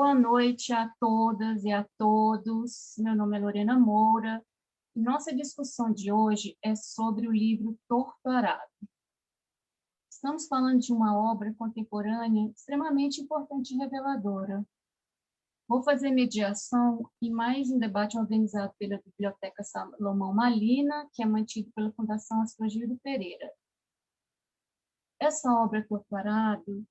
Boa noite a todas e a todos. Meu nome é Lorena Moura. Nossa discussão de hoje é sobre o livro Torto Arado. Estamos falando de uma obra contemporânea extremamente importante e reveladora. Vou fazer mediação e mais um debate organizado pela Biblioteca Salomão Malina, que é mantido pela Fundação Astrogildo Pereira. Essa obra, Torto Arado,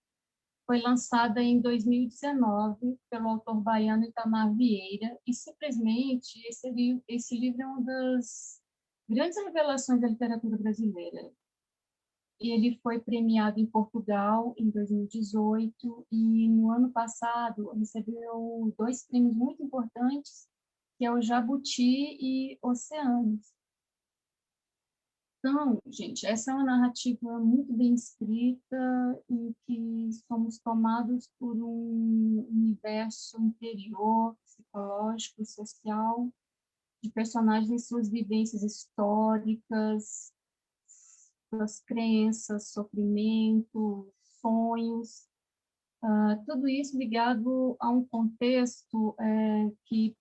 foi lançada em 2019 pelo autor baiano Itamar Vieira, e simplesmente esse livro é uma das grandes revelações da literatura brasileira. Ele foi premiado em Portugal em 2018 e no ano passado recebeu 2 prêmios muito importantes, que é o Jabuti e Oceanos. Então, gente, essa é uma narrativa muito bem escrita em que somos tomados por um universo interior, psicológico e social de personagens e suas vivências históricas, suas crenças, sofrimentos, sonhos, tudo isso ligado a um contexto que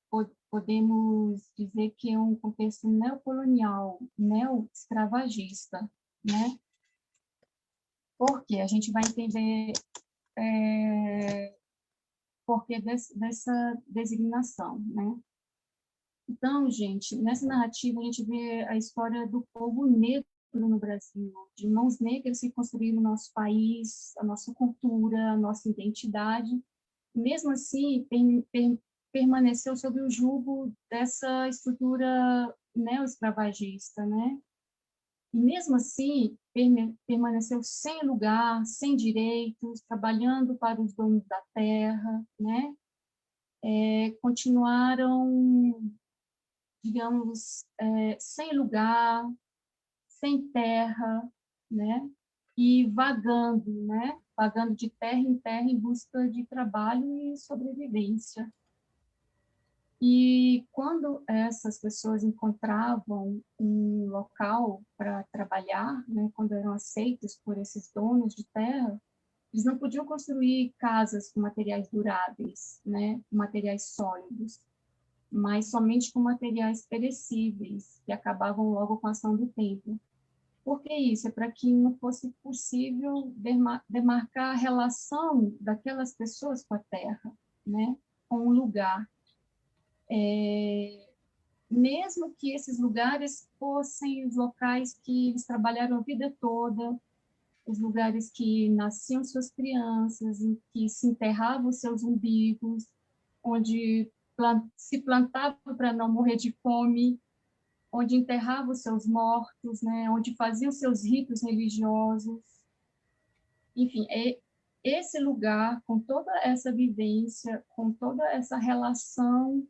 podemos dizer que é um contexto neocolonial, neo-escravagista, né? Porque a gente vai entender porquê dessa designação, né? Então, gente, nessa narrativa a gente vê a história do povo negro no Brasil, de mãos negras que construíram o nosso país, a nossa cultura, a nossa identidade. Mesmo assim, permaneceu sob o jugo dessa estrutura neo-escravagista, né? E mesmo assim, permaneceu sem lugar, sem direitos, trabalhando para os donos da terra, né? Continuaram, digamos, sem lugar, sem terra, né? E vagando, né? Vagando de terra em terra em busca de trabalho e sobrevivência. E quando essas pessoas encontravam um local para trabalhar, né, quando eram aceitos por esses donos de terra, eles não podiam construir casas com materiais duráveis, né, materiais sólidos, mas somente com materiais perecíveis, que acabavam logo com a ação do tempo. Por que isso? É para que não fosse possível demarcar a relação daquelas pessoas com a terra, né, com o lugar. Mesmo que esses lugares fossem os locais que eles trabalharam a vida toda, os lugares que nasciam suas crianças, em que se enterravam seus umbigos, onde se plantava para não morrer de fome, onde enterrava os seus mortos, né? Onde fazia os seus ritos religiosos. Enfim, é esse lugar, com toda essa vivência, com toda essa relação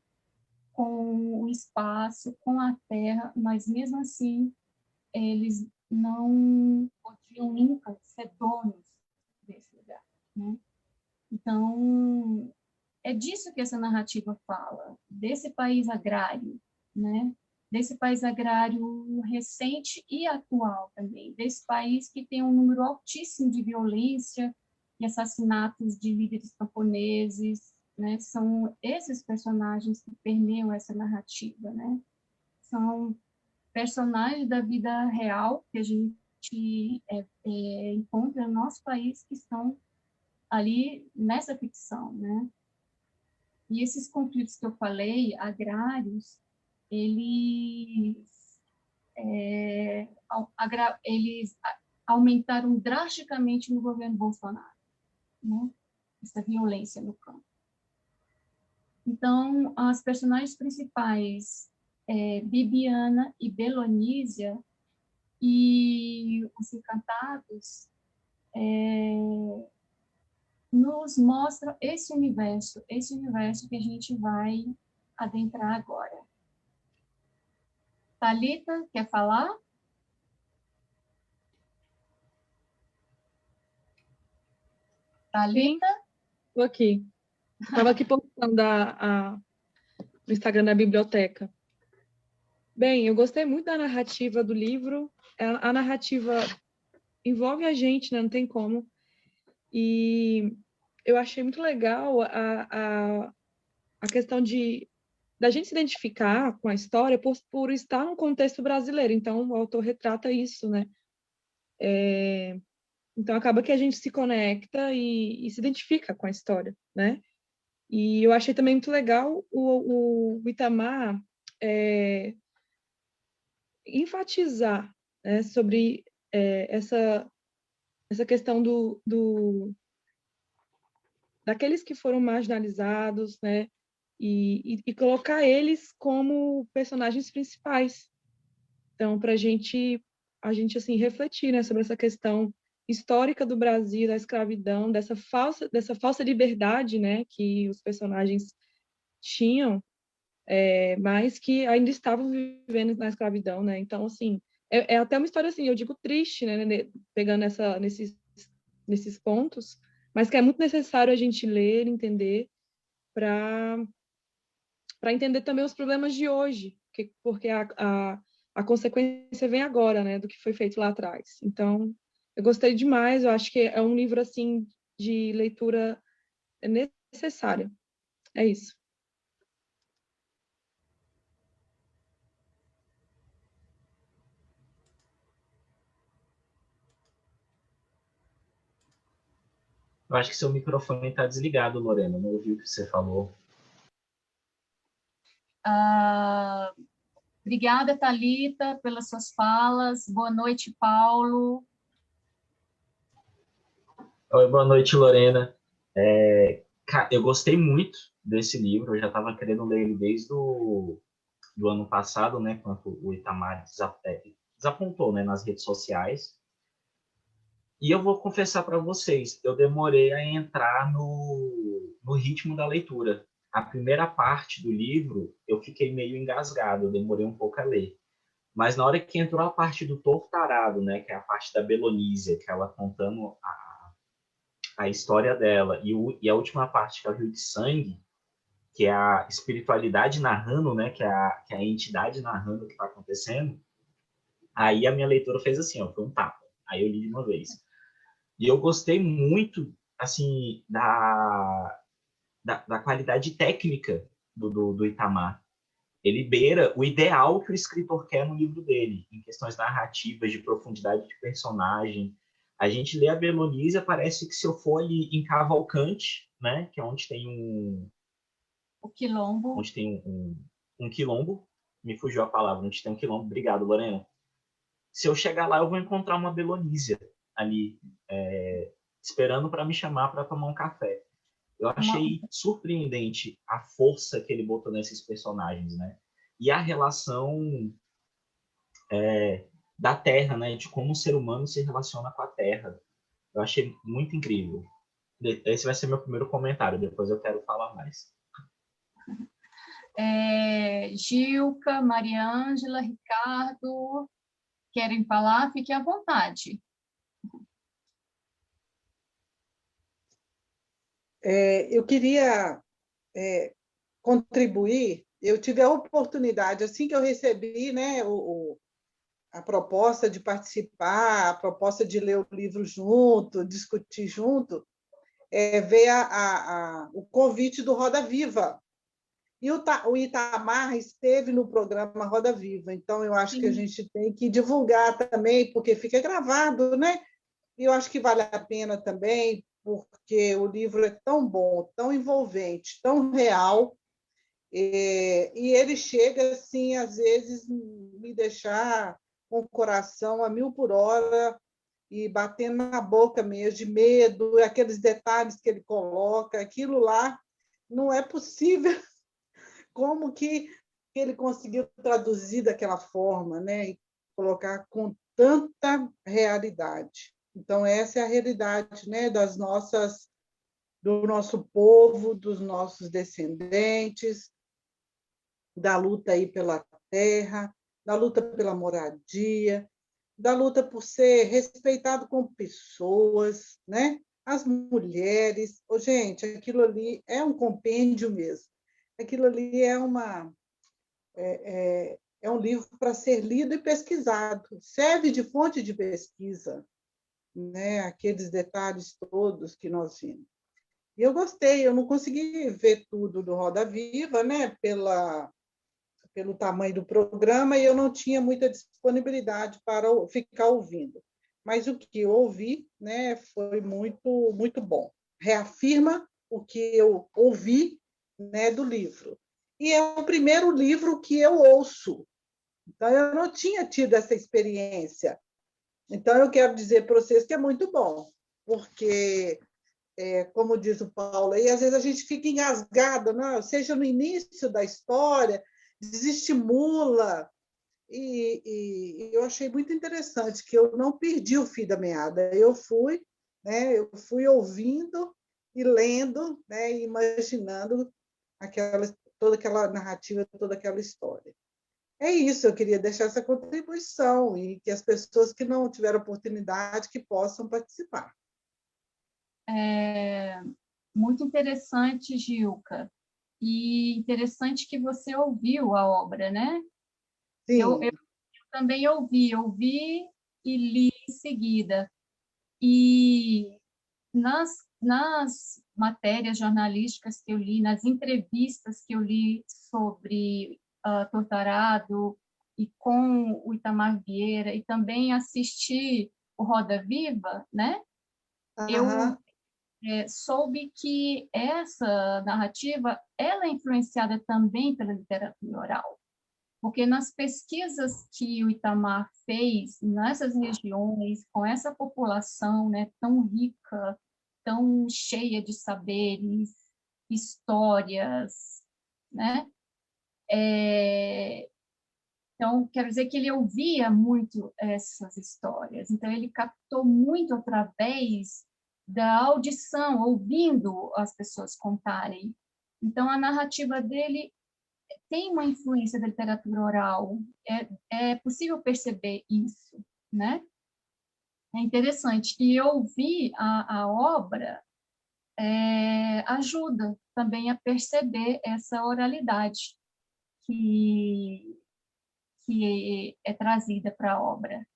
com o espaço, com a terra, mas mesmo assim eles não podiam nunca ser donos desse lugar, né? Então, é disso que essa narrativa fala, desse país agrário, né? Desse país agrário recente e atual também, desse país que tem um número altíssimo de violência e assassinatos de líderes camponeses, né? São esses personagens que permeiam essa narrativa, né? São personagens da vida real que a gente encontra no nosso país que estão ali nessa ficção, né? E esses conflitos que eu falei, agrários, eles, eles aumentaram drasticamente no governo Bolsonaro, né? Essa violência no campo. Então, as personagens principais, Bibiana e Belonísia, e os Encantados, nos mostram esse universo que a gente vai adentrar agora. Thalita, quer falar? Thalita? Estou aqui. Estava aqui postando no Instagram da biblioteca. Bem, eu gostei muito da narrativa do livro. A narrativa envolve a gente, né? Não tem como. E eu achei muito legal a questão da gente se identificar com a história por estar num contexto brasileiro. Então, o autor retrata isso, né? Então, acaba que a gente se conecta e se identifica com a história, né? E eu achei também muito legal o Itamar enfatizar, né, sobre essa questão daqueles que foram marginalizados, né? E colocar eles como personagens principais. Então, para a gente assim refletir, né, sobre essa questão histórica do Brasil, da escravidão, dessa falsa liberdade, né, que os personagens tinham, mas que ainda estavam vivendo na escravidão, né? Então, assim, é até uma história assim, eu digo triste, né, pegando nesses pontos, mas que é muito necessário a gente ler, entender, para entender também os problemas de hoje, porque a consequência vem agora, né, do que foi feito lá atrás. Então, eu gostei demais, eu acho que é um livro, assim, de leitura necessária. É isso. Eu acho que seu microfone está desligado, Lorena. Não ouvi o que você falou. Obrigada, Thalita, pelas suas falas. Boa noite, Paulo. Oi, boa noite, Lorena. Eu gostei muito desse livro. Eu já estava querendo ler ele desde do ano passado, né, quando o Itamar desapontou, né, nas redes sociais. E eu vou confessar para vocês, eu demorei a entrar no ritmo da leitura. A primeira parte do livro, eu fiquei meio engasgado, eu demorei um pouco a ler. Mas na hora que entrou a parte do Tortarado, né, que é a parte da Belonísia, que ela contando a história dela, e a última parte, que é o Rio de Sangue, que é a espiritualidade narrando, né, que é a entidade narrando o que está acontecendo, aí a minha leitura fez assim, ó, foi um tapa. Aí eu li de uma vez. E eu gostei muito, assim, da qualidade técnica do Itamar. Ele beira o ideal que o escritor quer no livro dele, em questões narrativas, de profundidade de personagem. A gente lê a Belonísia, parece que se eu for ali em Cavalcante, né, que é onde tem O quilombo. Onde tem um quilombo, me fugiu a palavra, onde tem um quilombo, obrigado, Lorena. Se eu chegar lá, eu vou encontrar uma Belonísia ali, esperando para me chamar para tomar um café. Eu achei surpreendente a força que ele botou nesses personagens, né? E a relação da Terra, né? De como o ser humano se relaciona com a Terra. Eu achei muito incrível. Esse vai ser meu primeiro comentário, depois eu quero falar mais. Gilca, Mariângela, Ricardo, querem falar? Fiquem à vontade. Eu queria contribuir. Eu tive a oportunidade, assim que eu recebi, né, a proposta de participar, a proposta de ler o livro junto, discutir junto, veio o convite do Roda Viva. E o Itamar esteve no programa Roda Viva, então eu acho que a gente tem que divulgar também, porque fica gravado, né? E eu acho que vale a pena também, porque o livro é tão bom, tão envolvente, tão real, e ele chega, assim, às vezes, me deixar com o coração a 1000 por hora e batendo na boca mesmo, de medo, aqueles detalhes que ele coloca, aquilo lá não é possível. Como que ele conseguiu traduzir daquela forma, né? E colocar com tanta realidade. Então, essa é a realidade, né, do nosso povo, dos nossos descendentes, da luta aí pela terra, da luta pela moradia, da luta por ser respeitado como pessoas, né? As mulheres. Gente, aquilo ali é um compêndio mesmo. Aquilo ali é um livro para ser lido e pesquisado. Serve de fonte de pesquisa, né? Aqueles detalhes todos que nós vimos. E eu gostei, eu não consegui ver tudo do Roda Viva, né, pelo tamanho do programa, e eu não tinha muita disponibilidade para ficar ouvindo. Mas o que eu ouvi, né, foi muito, muito bom. Reafirma o que eu ouvi, né, do livro. E é o primeiro livro que eu ouço. Então, eu não tinha tido essa experiência. Então, eu quero dizer para vocês que é muito bom, porque, como diz o Paulo, aí, às vezes a gente fica engasgado, né? Seja no início da história, desestimula. E eu achei muito interessante que eu não perdi o fio da meada. Eu fui ouvindo e lendo, né, e imaginando toda aquela narrativa, toda aquela história. É isso, eu queria deixar essa contribuição e que as pessoas que não tiveram oportunidade que possam participar. Muito interessante, Gilca. E interessante que você ouviu a obra, né? Eu Sim. também ouvi e li em seguida. E nas matérias jornalísticas que eu li, nas entrevistas que eu li sobre Torturado e com o Itamar Vieira, e também assisti o Roda Viva, né? Eu Aham. soube que essa narrativa ela é influenciada também pela literatura oral, porque nas pesquisas que o Itamar fez nessas regiões, com essa população, né, tão rica, tão cheia de saberes, histórias, né? Então, quero dizer que ele ouvia muito essas histórias, então ele captou muito através da audição, ouvindo as pessoas contarem. Então, a narrativa dele tem uma influência da literatura oral, é possível perceber isso, né? É interessante. E ouvir a obra ajuda também a perceber essa oralidade que, que é trazida para a obra.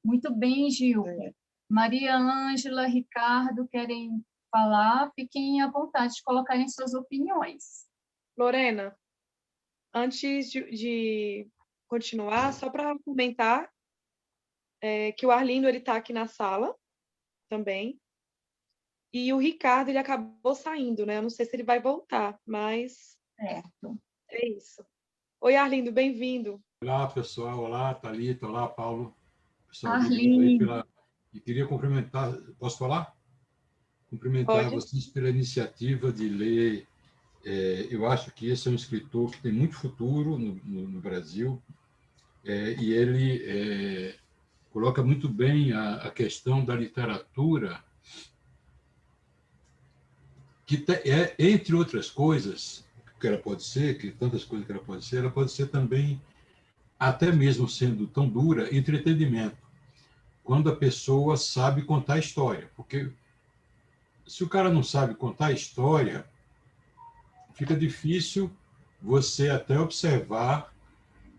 Muito bem, Gilca. Maria Ângela, Ricardo querem falar, fiquem à vontade de colocarem suas opiniões. Lorena, antes de continuar, só para comentar que o Arlindo está aqui na sala também. E o Ricardo, ele acabou saindo, né? Eu não sei se ele vai voltar, mas Certo. é isso. Oi, Arlindo, bem-vindo. Olá, pessoal. Olá, Thalita. Olá, Paulo. Pessoal, obrigado Arlindo. aí pela... E queria cumprimentar... Posso falar? Cumprimentar Pode. vocês pela iniciativa de ler. Eu acho que esse é um escritor que tem muito futuro no Brasil, e ele coloca muito bem a questão da literatura, que entre outras coisas que ela pode ser, que tantas coisas que ela pode ser também, até mesmo sendo tão dura, entretenimento, quando a pessoa sabe contar a história. Porque se o cara não sabe contar a história, fica difícil você até observar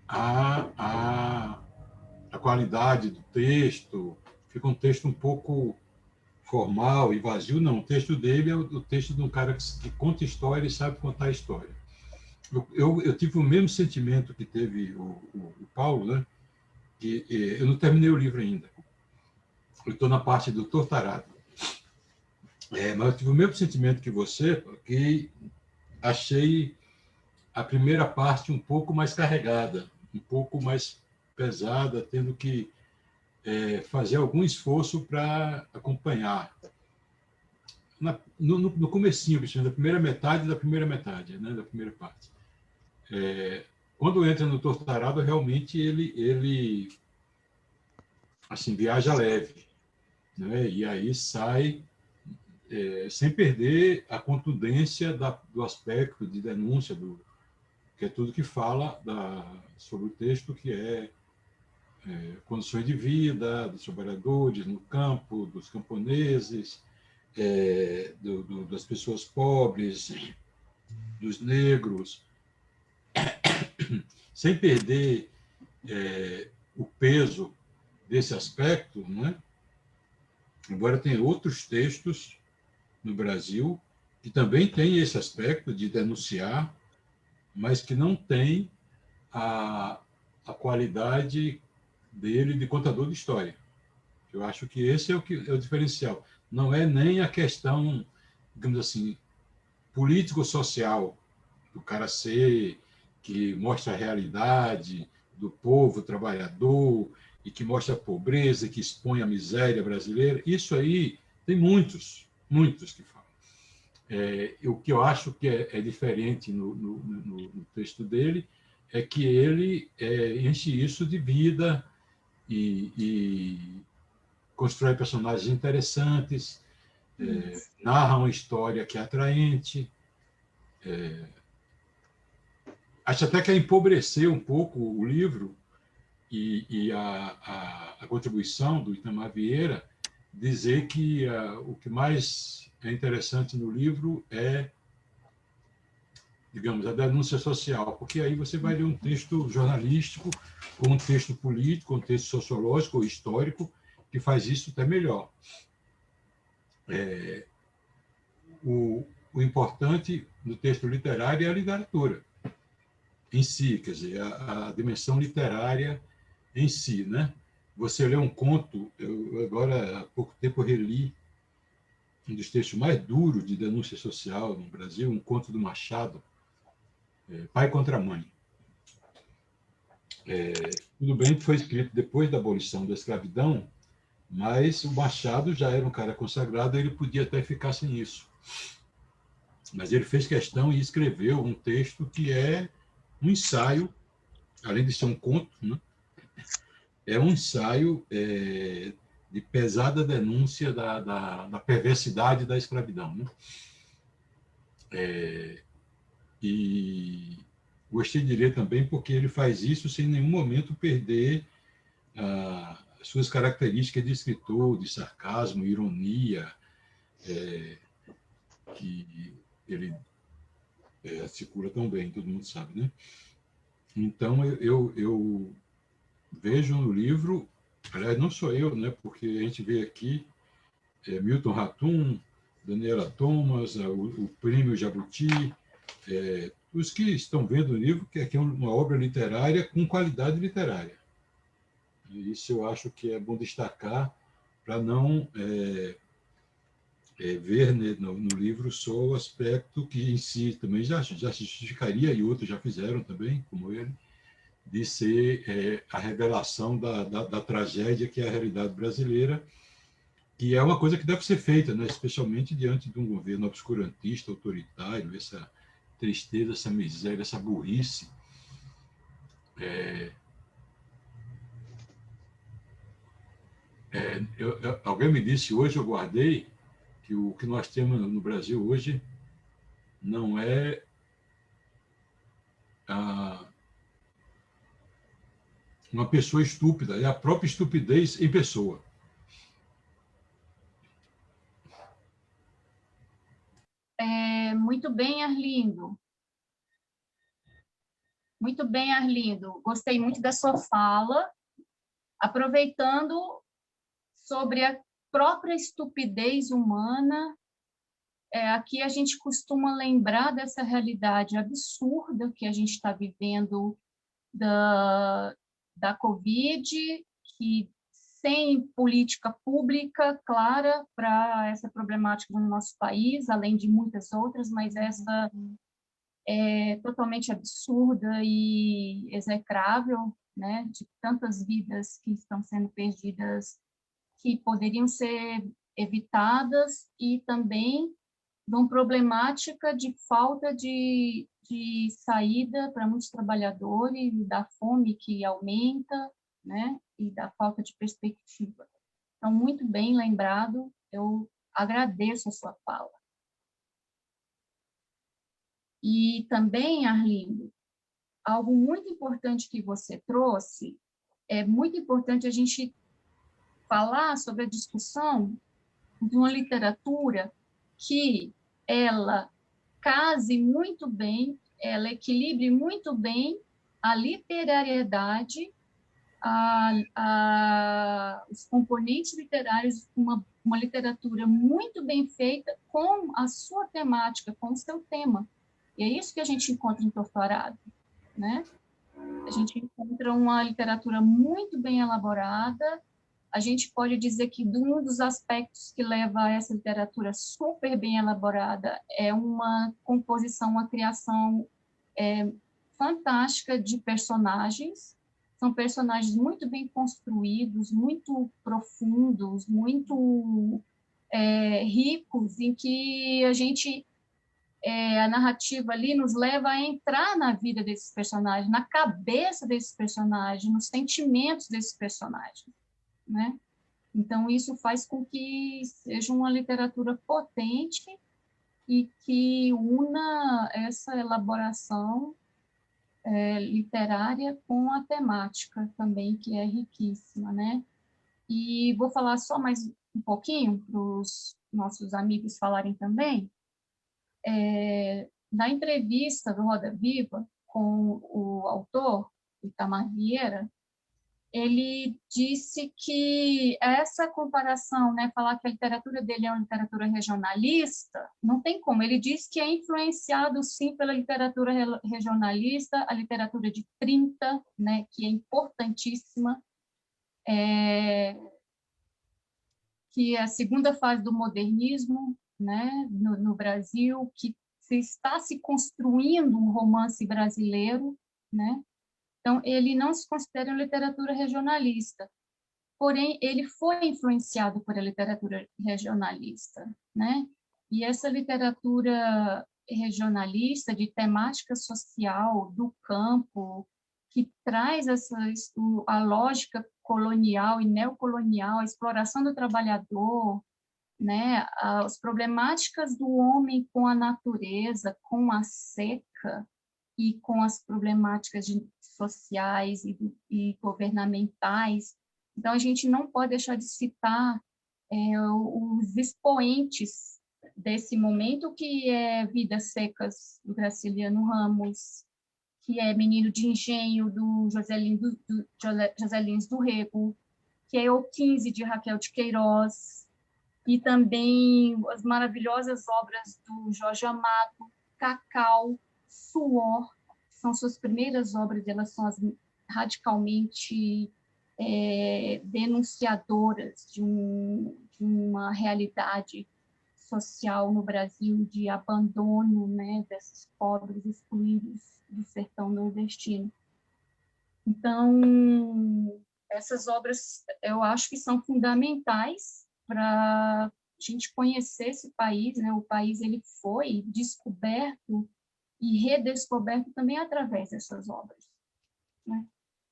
a qualidade do texto, fica um texto um pouco formal e vazio. Não, o texto dele é o texto de um cara que conta história e sabe contar a história. Eu tive o mesmo sentimento que teve o Paulo, né? Que eu não terminei o livro ainda. Eu estou na parte do Torturado. Mas eu tive o mesmo sentimento que você, porque achei a primeira parte um pouco mais carregada, um pouco mais pesada, tendo que fazer algum esforço para acompanhar. No comecinho, na primeira metade da primeira metade, né, da primeira parte. Quando entra no Torturado, realmente ele assim, viaja leve, né, e aí sai sem perder a contundência do aspecto de denúncia, que é tudo que fala sobre o texto, que condições de vida dos trabalhadores no campo, dos camponeses, das pessoas pobres, dos negros, sem perder o peso desse aspecto, não é? Embora tenha outros textos no Brasil que também tem esse aspecto de denunciar, mas que não tem a qualidade dele de contador de história. Eu acho que esse é o diferencial. Não é nem a questão, digamos assim, político-social, do cara ser que mostra a realidade do povo trabalhador e que mostra a pobreza, que expõe a miséria brasileira. Isso aí tem muitos que falam. O que eu acho que é diferente no texto dele é que ele enche isso de vida e constrói personagens interessantes, narra uma história que é atraente. Acho até que é empobrecer um pouco o livro e a contribuição do Itamar Vieira dizer que o que mais é interessante no livro é, digamos, a denúncia social, porque aí você vai ler um texto jornalístico, ou um texto político, um texto sociológico ou histórico, que faz isso até melhor. O importante no texto literário é a literatura em si, quer dizer, a dimensão literária em si, né? Você lê um conto, eu agora há pouco tempo reli um dos textos mais duros de denúncia social no Brasil, um conto do Machado, Pai contra Mãe. Tudo bem que foi escrito depois da abolição da escravidão, mas o Machado já era um cara consagrado, ele podia até ficar sem isso. Mas ele fez questão e escreveu um texto que é um ensaio, além de ser um conto, né? É um ensaio de pesada denúncia da perversidade da escravidão, né? E gostei de ler também porque ele faz isso sem em nenhum momento perder as suas características de escritor, de sarcasmo, ironia, que ele articula tão bem, todo mundo sabe, né? Então, eu vejo no livro, aliás, não sou eu, né? Porque a gente vê aqui Milton Ratum, Daniela Thomas, o Prêmio Jabuti, os que estão vendo o livro, que é uma obra literária com qualidade literária. E isso eu acho que é bom destacar para não ver, né, no livro só o aspecto que em si também já se justificaria, e outros já fizeram também, como ele, de ser a revelação da tragédia que é a realidade brasileira, que é uma coisa que deve ser feita, né, especialmente diante de um governo obscurantista, autoritário, essa tristeza, essa miséria, essa burrice. Alguém me disse hoje, eu guardei, que o que nós temos no Brasil hoje não é uma pessoa estúpida, é a própria estupidez em pessoa. Muito bem, Arlindo. Muito bem, Arlindo. Gostei muito da sua fala, aproveitando sobre a própria estupidez humana. Aqui a gente costuma lembrar dessa realidade absurda que a gente está vivendo da Covid, que sem política pública clara para essa problemática no nosso país, além de muitas outras, mas essa é totalmente absurda e execrável, né, de tantas vidas que estão sendo perdidas, que poderiam ser evitadas, e também de uma problemática de falta de saída para muitos trabalhadores, da fome que aumenta, né, e da falta de perspectiva. Então, muito bem lembrado, eu agradeço a sua fala. E também, Arlindo, algo muito importante que você trouxe, é muito importante a gente falar sobre a discussão de uma literatura que ela case muito bem, ela equilibre muito bem a literariedade os componentes literários, uma literatura muito bem feita com a sua temática, com o seu tema. E é isso que a gente encontra em Torturado, né? A gente encontra uma literatura muito bem elaborada. A gente pode dizer que um dos aspectos que leva a essa literatura super bem elaborada é uma composição, uma criação fantástica de personagens. São personagens muito bem construídos, muito profundos, muito ricos, em que a narrativa ali nos leva a entrar na vida desses personagens, na cabeça desses personagens, nos sentimentos desses personagens, né? Então, isso faz com que seja uma literatura potente e que una essa elaboração literária com a temática também, que é riquíssima, né? E vou falar só mais um pouquinho para os nossos amigos falarem também. Na entrevista do Roda Viva com o autor, Itamar Vieira, ele disse que essa comparação, né, falar que a literatura dele é uma literatura regionalista, não tem como. Ele diz que é influenciado, sim, pela literatura regionalista, a literatura de 30, né, que é importantíssima, que é a segunda fase do modernismo, né, no Brasil, que está se construindo um romance brasileiro, né? Então, ele não se considera uma literatura regionalista, porém, ele foi influenciado por a literatura regionalista, né? E essa literatura regionalista, de temática social, do campo, que traz a lógica colonial e neocolonial, a exploração do trabalhador, né? As problemáticas do homem com a natureza, com a seca, e com as problemáticas sociais e governamentais. Então, a gente não pode deixar de citar os expoentes desse momento, que é Vidas Secas, do Graciliano Ramos, que é Menino de Engenho, do José Lins do Rego, que é O 15, de Raquel de Queiroz, e também as maravilhosas obras do Jorge Amado, Cacau, Suor, são suas primeiras obras, elas são radicalmente denunciadoras de uma realidade social no Brasil, de abandono, né, desses pobres excluídos do sertão nordestino. Então, essas obras eu acho que são fundamentais para a gente conhecer esse país, né? O país ele foi descoberto e redescoberto também através dessas obras, né?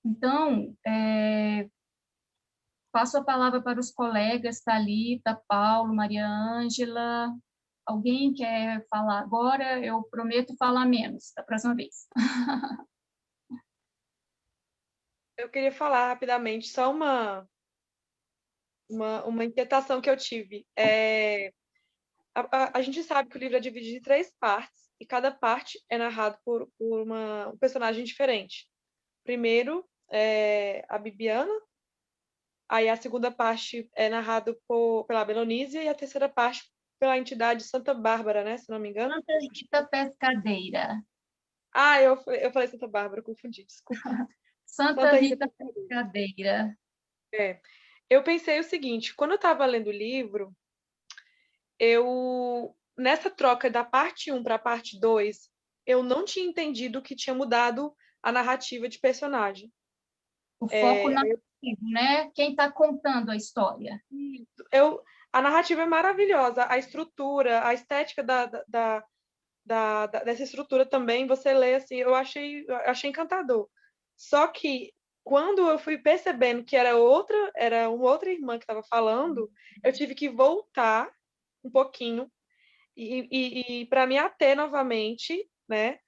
Então, passo a palavra para os colegas, Thalita, Paulo, Maria Ângela. Alguém quer falar agora? Eu prometo falar menos da próxima vez. Eu queria falar rapidamente, só uma inquietação que eu tive. A gente sabe que o livro é dividido em 3 partes, e cada parte é narrado por um personagem diferente. Primeiro, a Bibiana, aí a segunda parte é narrado pela Belonísia, e a terceira parte pela entidade Santa Bárbara, né? Se não me engano. Santa Rita Pescadeira. Eu falei Santa Bárbara, confundi, desculpa. Santa Rita Pescadeira. Eu pensei o seguinte, quando eu estava lendo o livro, nessa troca da parte 1 para a parte 2, eu não tinha entendido que tinha mudado a narrativa de personagem. O foco narrativo, né? Quem está contando a história. A narrativa é maravilhosa, a estrutura, a estética dessa estrutura também, você lê assim, eu achei encantador. Só que quando eu fui percebendo que era uma outra irmã que estava falando, eu tive que voltar um pouquinho e para me ater novamente, né?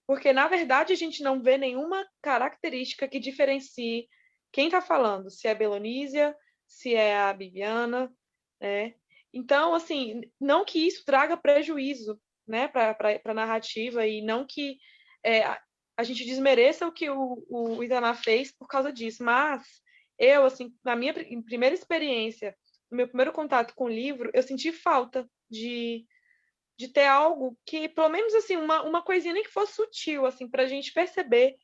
Porque, na verdade, a gente não vê nenhuma característica que diferencie quem está falando, se é a Belonísia, se é a Bibiana, né? Então, assim, não que isso traga prejuízo, né, para a narrativa, e não que a gente desmereça o que o Itamar fez por causa disso, mas eu, assim, na minha primeira experiência, no meu primeiro contato com o livro, eu senti falta de ter algo que, pelo menos, assim, uma coisinha nem que fosse sutil, assim, para a gente perceber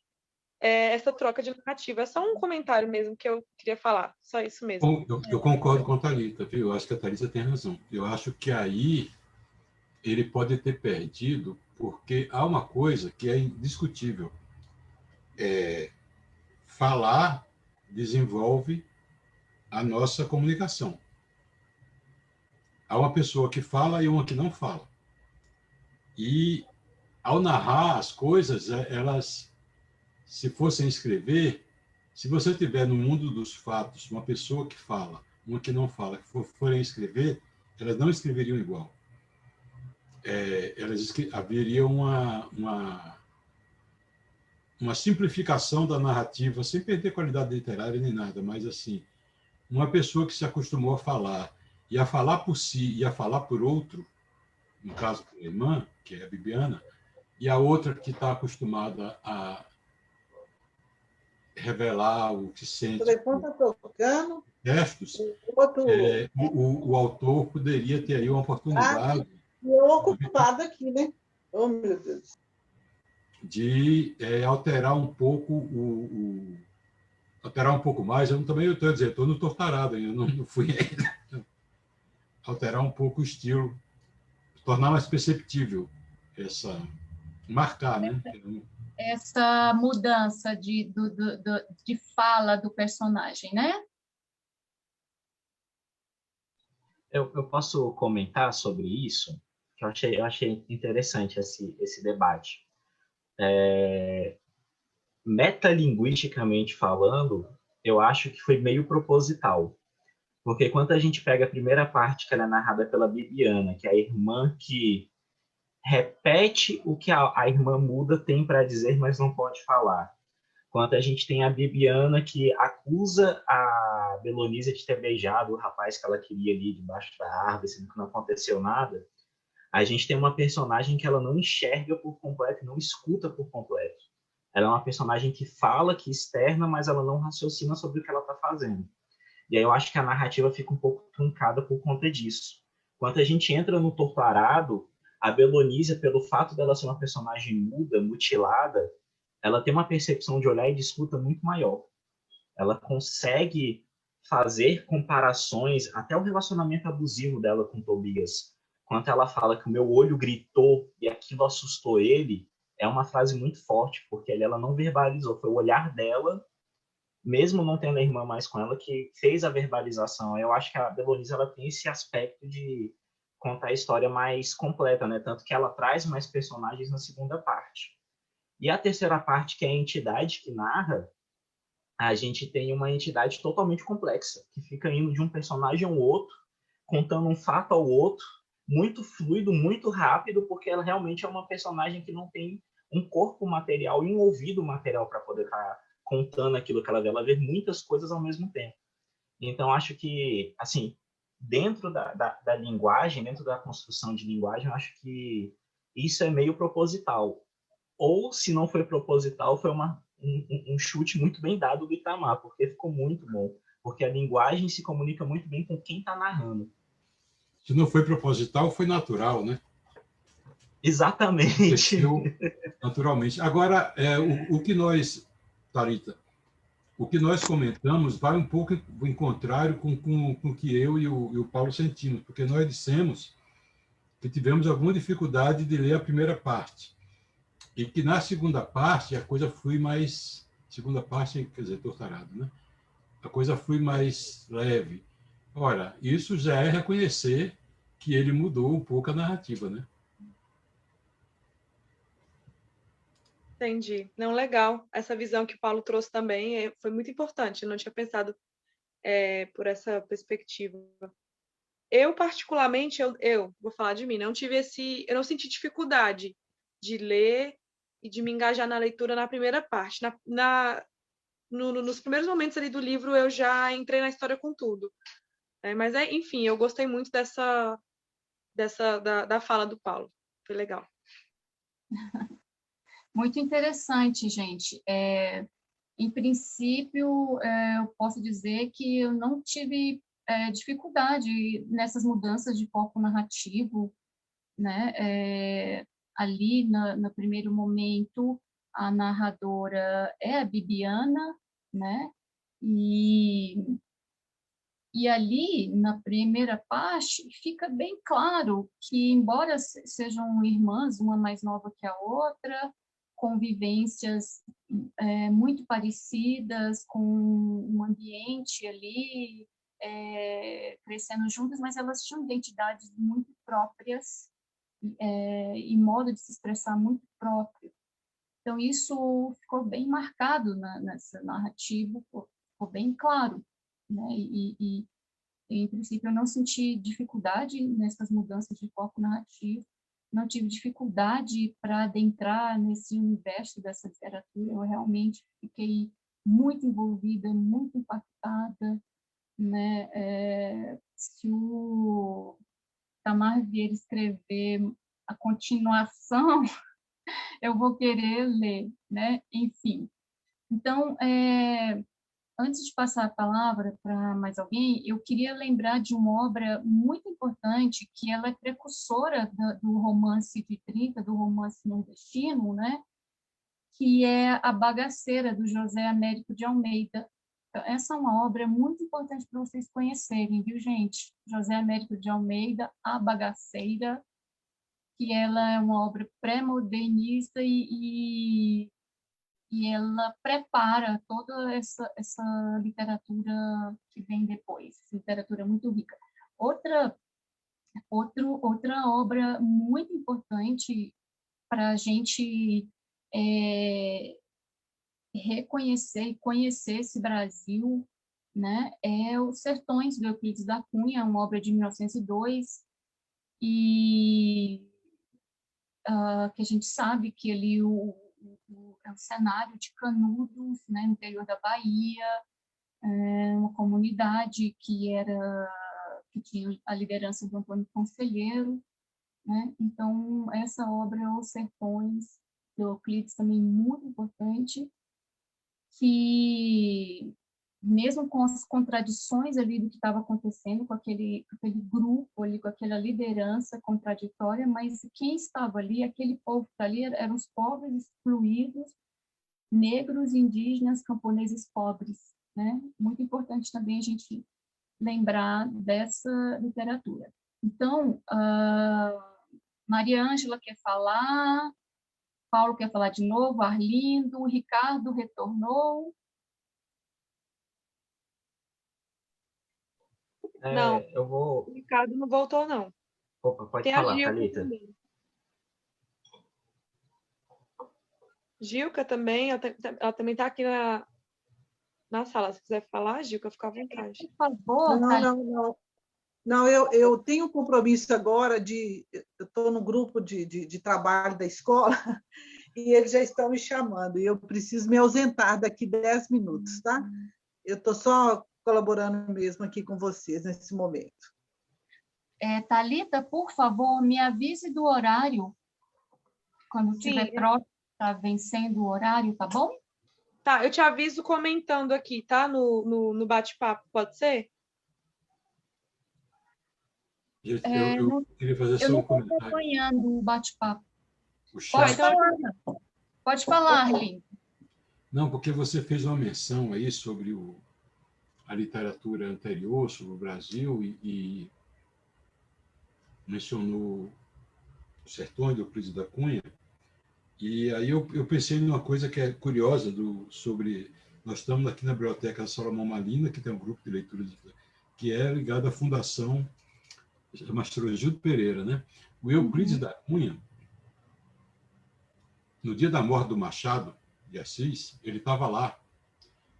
essa troca de narrativa. É só um comentário mesmo que eu queria falar, só isso mesmo. Bom, eu concordo com a Thalita, viu? Eu acho que a Thalita tem razão. Eu acho que aí ele pode ter perdido, porque há uma coisa que é indiscutível. Falar desenvolve a nossa comunicação. Há uma pessoa que fala e uma que não fala. E, ao narrar as coisas, elas, se fossem escrever, se você tiver no mundo dos fatos uma pessoa que fala, uma que não fala, que forem escrever, elas não escreveriam igual. Haveria uma simplificação da narrativa, sem perder qualidade literária nem nada, mas assim, uma pessoa que se acostumou a falar, e a falar por si, e a falar por outro, no caso da irmã, que é a Bibiana, e a outra que está acostumada a revelar o que sente. O telefone está tocando. Gestos, Outro... o autor poderia ter aí uma oportunidade. Eu ocupado aqui, né? Oh, meu Deus. De alterar um pouco alterar um pouco mais. Eu também estou dizendo, estou no tortarado, eu não fui ainda. Alterar um pouco o estilo, tornar mais perceptível marcar, né? Essa mudança de fala do personagem, né? Eu posso comentar sobre isso, que eu achei interessante esse debate. Metalinguisticamente falando, eu acho que foi meio proposital. Porque quando a gente pega a primeira parte, que ela é narrada pela Bibiana, que é a irmã que repete o que a irmã muda tem para dizer, mas não pode falar. Quando a gente tem a Bibiana que acusa a Belonise de ter beijado o rapaz que ela queria ali debaixo da árvore, sendo que não aconteceu nada, a gente tem uma personagem que ela não enxerga por completo, não escuta por completo. Ela é uma personagem que fala, que externa, mas ela não raciocina sobre o que ela está fazendo. E aí eu acho que a narrativa fica um pouco truncada por conta disso. Quando a gente entra no Torturado, a Belonísia, pelo fato dela ser uma personagem muda, mutilada, ela tem uma percepção de olhar e de escuta muito maior. Ela consegue fazer comparações, até o relacionamento abusivo dela com Tobias. Quando ela fala que o meu olho gritou e aquilo assustou ele, é uma frase muito forte, porque ela não verbalizou, foi o olhar dela, mesmo não tendo a irmã mais com ela, que fez a verbalização. Eu acho que a Belonísia ela tem esse aspecto de contar a história mais completa, né? Tanto que ela traz mais personagens na segunda parte. E a terceira parte, que é a entidade que narra, a gente tem uma entidade totalmente complexa, que fica indo de um personagem ao outro, contando um fato ao outro, muito fluido, muito rápido, porque ela realmente é uma personagem que não tem um corpo material e um ouvido material para poder estar contando aquilo que ela vê. Ela vê muitas coisas ao mesmo tempo. Então, acho que, assim, dentro da linguagem, dentro da construção de linguagem, eu acho que isso é meio proposital. Ou, se não foi proposital, foi um chute muito bem dado do Itamar, porque ficou muito bom. Porque a linguagem se comunica muito bem com quem está narrando. Se não foi proposital, foi natural, né? Exatamente. Aconteceu naturalmente. Agora, o que nós, Thalita, o que nós comentamos vai um pouco em contrário com o que eu e o Paulo sentimos, porque nós dissemos que tivemos alguma dificuldade de ler a primeira parte. E que na segunda parte a coisa foi mais... Segunda parte, quer dizer, torturado, né? A coisa foi mais leve. Ora, isso já é reconhecer que ele mudou um pouco a narrativa, né? Entendi. Não, legal. Essa visão que o Paulo trouxe também foi muito importante. Eu não tinha pensado por essa perspectiva. Eu, particularmente, eu vou falar de mim, eu não senti dificuldade de ler e de me engajar na leitura na primeira parte. Nos primeiros momentos ali do livro, eu já entrei na história com tudo. Mas, enfim, eu gostei muito da fala do Paulo. Foi legal. Muito interessante, gente. Em princípio, eu posso dizer que eu não tive dificuldade nessas mudanças de foco narrativo, né? Ali, no primeiro momento, a narradora é a Bibiana, né? E ali, na primeira parte, fica bem claro que, embora sejam irmãs, uma mais nova que a outra, convivências muito parecidas, com um ambiente ali, crescendo juntas, mas elas tinham identidades muito próprias e modo de se expressar muito próprio. Então, isso ficou bem marcado nessa narrativa, ficou bem claro, né? Em princípio, eu não senti dificuldade nessas mudanças de foco narrativo, não tive dificuldade para adentrar nesse universo dessa literatura, eu realmente fiquei muito envolvida, muito impactada, né? Se o Itamar Vieira escrever a continuação, eu vou querer ler, né? Enfim. Então, antes de passar a palavra para mais alguém, eu queria lembrar de uma obra muito importante, que ela é precursora do romance de 30, do romance nordestino, né? Que é A Bagaceira, do José Américo de Almeida. Então, essa é uma obra muito importante para vocês conhecerem, viu, gente? José Américo de Almeida, A Bagaceira, que ela é uma obra pré-modernista e ela prepara toda essa literatura que vem depois, literatura muito rica. Outra obra muito importante para a gente reconhecer e conhecer esse Brasil, né, é Os Sertões, do Euclides da Cunha, uma obra de 1902, que a gente sabe que ali é o cenário de Canudos, né, no interior da Bahia, uma comunidade que tinha a liderança do Antônio Conselheiro, né? Então, essa obra, Os Sertões, do Euclides, também muito importante, que mesmo com as contradições ali do que estava acontecendo com aquele grupo ali, com aquela liderança contraditória, mas quem estava ali, aquele povo que está ali, eram os pobres excluídos, negros, indígenas, camponeses pobres, né? Muito importante também a gente lembrar dessa literatura. Então, Maria Ângela quer falar, Paulo quer falar de novo, Arlindo, Ricardo retornou. Não, eu vou... o Ricardo não voltou, não. Opa, pode Tem falar, a Gilca Thalita. também. Gilca também, ela também está aqui na sala. Se quiser falar, Gilca, fica à vontade. Por favor, Não. Não, eu tenho um compromisso agora eu estou no grupo de trabalho da escola e eles já estão me chamando, e eu preciso me ausentar daqui 10 minutos, tá? Eu estou só colaborando mesmo aqui com vocês nesse momento. Thalita, por favor, me avise do horário, quando estiver próximo, está vencendo o horário, tá bom? Tá, eu te aviso comentando aqui, tá? No bate-papo, pode ser? Eu queria fazer só um comentário. Eu não estou acompanhando o bate-papo. Pode falar, Arlindo. Não, porque você fez uma menção aí sobre a literatura anterior, sobre o Brasil, e mencionou Os Sertões, do Euclides da Cunha. E aí eu pensei numa coisa que é curiosa sobre... Nós estamos aqui na Biblioteca Salomão Malina, que tem um grupo de leitura que é ligado à Fundação Mastrogildo Pereira, né? O Euclides da Cunha, no dia da morte do Machado de Assis, ele estava lá,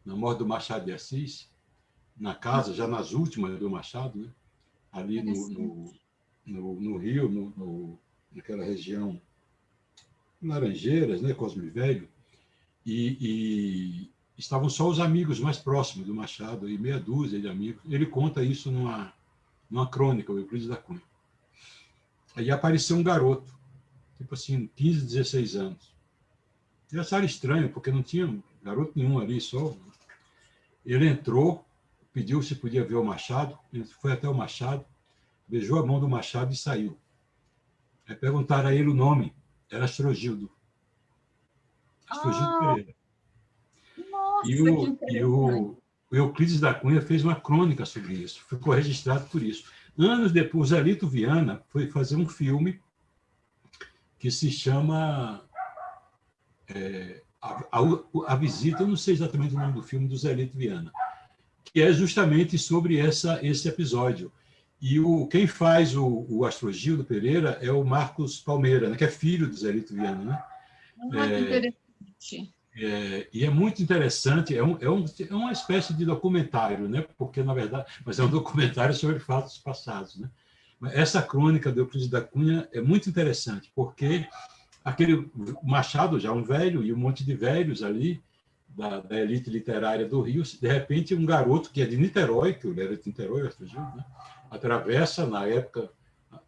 na morte do Machado de Assis, na casa, já nas últimas do Machado, né? Ali no Rio, naquela região Laranjeiras, né? Cosme Velho, e estavam só os amigos mais próximos do Machado, e meia dúzia de amigos. Ele conta isso numa crônica, o Euclides da Cunha. Aí apareceu um garoto, tipo assim, 15, 16 anos. E acharam estranho, porque não tinha garoto nenhum ali, só. Ele entrou, pediu se podia ver o Machado, ele foi até o Machado, beijou a mão do Machado e saiu. Aí perguntaram a ele o nome, era Astrogildo. Astrogildo Pereira. Nossa, E que interessante. o Euclides da Cunha fez uma crônica sobre isso, ficou registrado por isso. Anos depois, Zelito Viana foi fazer um filme que se chama a Visita, eu não sei exatamente o nome do filme, do Zelito Viana, que é justamente sobre esse episódio. E quem faz o Astrogildo Pereira é o Marcos Palmeira, né, que é filho do Zelito Viana. Né? Que interessante. E é muito interessante, é uma espécie de documentário, né? Porque, na verdade, mas é um documentário sobre fatos passados. Né? Essa crônica do Euclides da Cunha é muito interessante, porque aquele Machado, já um velho, e um monte de velhos ali, da elite literária do Rio, de repente um garoto que é de Niterói, que ele era de Niterói, né? Atravessa, na época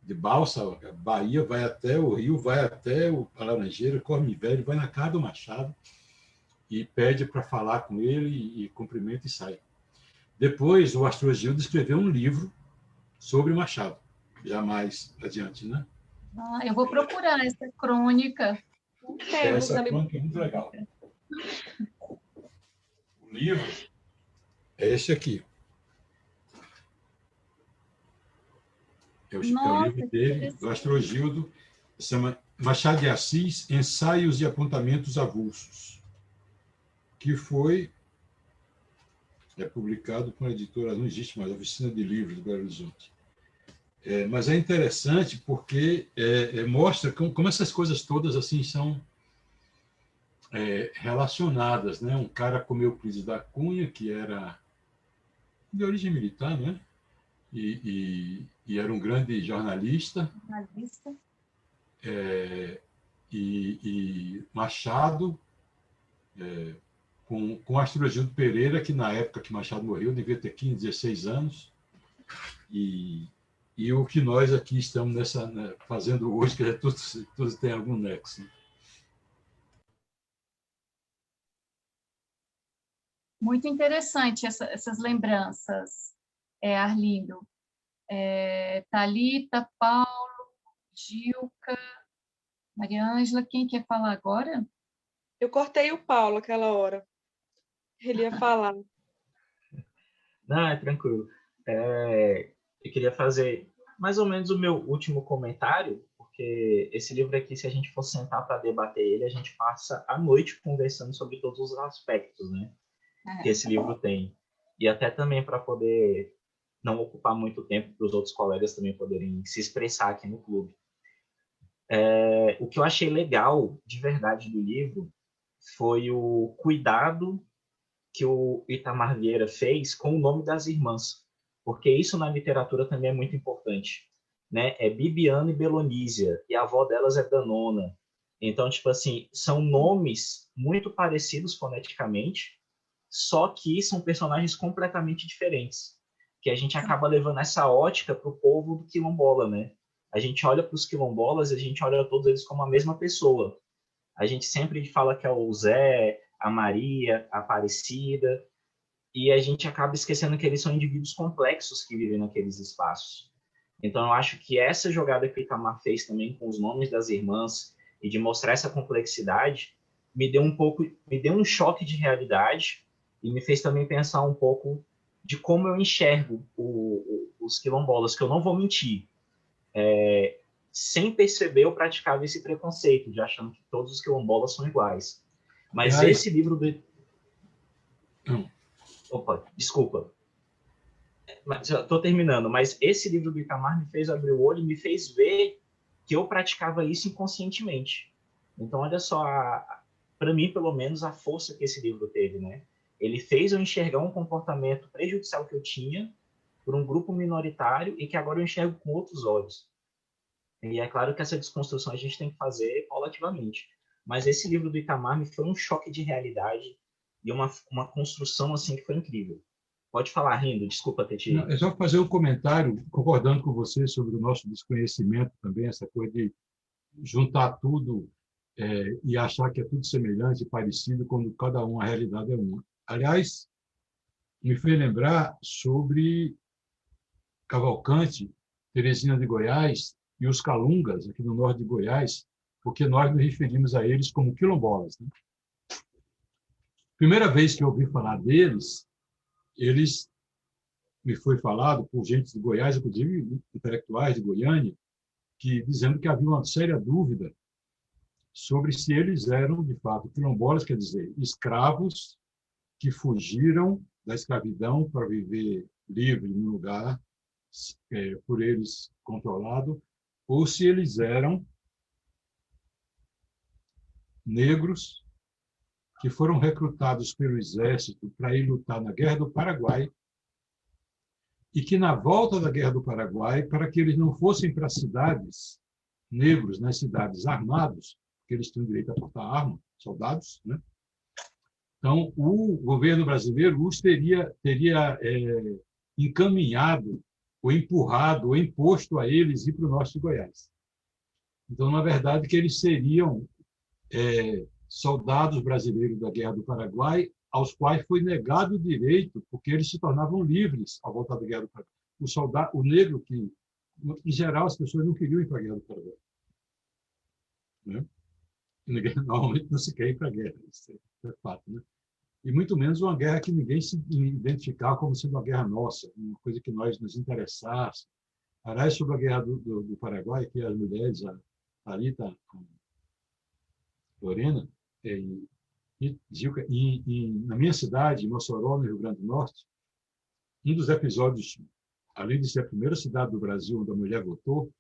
de balsa, Bahia, vai até o Rio, vai até a Laranjeira, Corme Velho, vai na casa do Machado, e pede para falar com ele, e cumprimenta e sai. Depois, o Astrogildo escreveu um livro sobre Machado, já mais adiante, né? Eu vou procurar essa crônica. Essa crônica é muito legal. O livro é esse aqui. É o livro dele, do Astrogildo, se chama Machado de Assis, Ensaios e Apontamentos Avulsos, que foi publicado com a editora, não existe mais, a Oficina de Livros do Belo Horizonte. Mas é interessante porque mostra como essas coisas todas assim são relacionadas. Né? Um cara como Euclides da Cunha, que era de origem militar, né? E era um grande jornalista. E Machado, com Astrogildo Pereira, que na época que Machado morreu devia ter 15, 16 anos, e o que nós aqui estamos fazendo hoje, que tudo tem algum nexo. Muito interessante essas lembranças, Arlindo. Thalita, Paulo, Gilca, Maria Ângela, quem quer falar agora? Eu cortei o Paulo aquela hora. Ele ia falar. Não, é tranquilo. Eu queria fazer mais ou menos o meu último comentário, porque esse livro aqui, se a gente for sentar para debater ele, a gente passa a noite conversando sobre todos os aspectos, né, que esse livro tem. E até também para poder não ocupar muito tempo para os outros colegas também poderem se expressar aqui no clube. O que eu achei legal, de verdade, do livro foi o cuidado que o Itamar Vieira fez com o nome das irmãs, porque isso na literatura também é muito importante, né? É Bibiana e Belonísia, e a avó delas é Danona. Então, tipo assim, são nomes muito parecidos foneticamente, só que são personagens completamente diferentes, que a gente acaba levando essa ótica para o povo do quilombola, né? A gente olha para os quilombolas e a gente olha todos eles como a mesma pessoa. A gente sempre fala que é o Zé, a Maria, a Aparecida, e a gente acaba esquecendo que eles são indivíduos complexos que vivem naqueles espaços. Então, eu acho que essa jogada que o Itamar fez também com os nomes das irmãs e de mostrar essa complexidade me deu um choque de realidade e me fez também pensar um pouco de como eu enxergo os quilombolas, que eu não vou mentir. Sem perceber, eu praticava esse preconceito de achando que todos os quilombolas são iguais. Mas esse livro do... Opa, desculpa. Mas já estou terminando. Mas esse livro do Itamar me fez abrir o olho e me fez ver que eu praticava isso inconscientemente. Então, olha só, para mim, pelo menos, a força que esse livro teve, né? Ele fez eu enxergar um comportamento prejudicial que eu tinha por um grupo minoritário e que agora eu enxergo com outros olhos. E é claro que essa desconstrução a gente tem que fazer paulativamente. Mas esse livro do Itamar me foi um choque de realidade e uma construção assim que foi incrível. Pode falar, Rindo, desculpa ter te... É só fazer um comentário, concordando com você sobre o nosso desconhecimento também, essa coisa de juntar tudo e achar que é tudo semelhante, parecido, quando cada um, a realidade é uma. Aliás, me fez lembrar sobre Cavalcante, Teresina de Goiás e os Calungas, aqui no norte de Goiás, porque nós nos referimos a eles como quilombolas, né? Primeira vez que eu ouvi falar deles, eles me foi falado por gente de Goiás, inclusive intelectuais de Goiânia, que dizendo que havia uma séria dúvida sobre se eles eram, de fato, quilombolas, quer dizer, escravos que fugiram da escravidão para viver livre num lugar por eles controlado, ou se eles eram negros que foram recrutados pelo exército para ir lutar na Guerra do Paraguai e que, na volta da Guerra do Paraguai, para que eles não fossem para cidades, negros nas cidades armados, porque eles tinham direito a portar arma, soldados, né? Então, o governo brasileiro os teria encaminhado, ou empurrado, ou imposto a eles ir para o norte de Goiás. Então, na verdade, que eles seriam soldados brasileiros da Guerra do Paraguai, aos quais foi negado o direito, porque eles se tornavam livres ao voltar da Guerra do Paraguai. O negro que, em geral, as pessoas não queriam ir para a Guerra do Paraguai, né? Normalmente não se quer ir para a guerra, isso é fato, né? E muito menos uma guerra que ninguém se identificava como sendo uma guerra nossa, uma coisa que nós nos interessasse. Aliás, sobre a Guerra do Paraguai, que as mulheres, a Thalita, a Lorena e Zilka, na minha cidade, em Mossoró, no Rio Grande do Norte, um dos episódios, além de ser a primeira cidade do Brasil onde a mulher votou,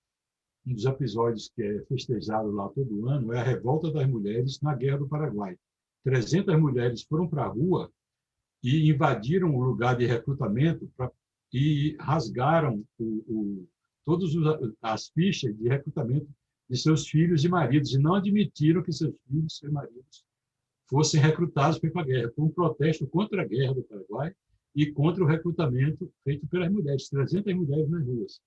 um dos episódios que é festejado lá todo ano é a revolta das mulheres na Guerra do Paraguai. 300 mulheres foram para a rua e invadiram o lugar de recrutamento e rasgaram todas as fichas de recrutamento de seus filhos e maridos e não admitiram que seus filhos e maridos fossem recrutados para ir para a guerra. Foi um protesto contra a Guerra do Paraguai e contra o recrutamento feito pelas mulheres, 300 mulheres nas ruas.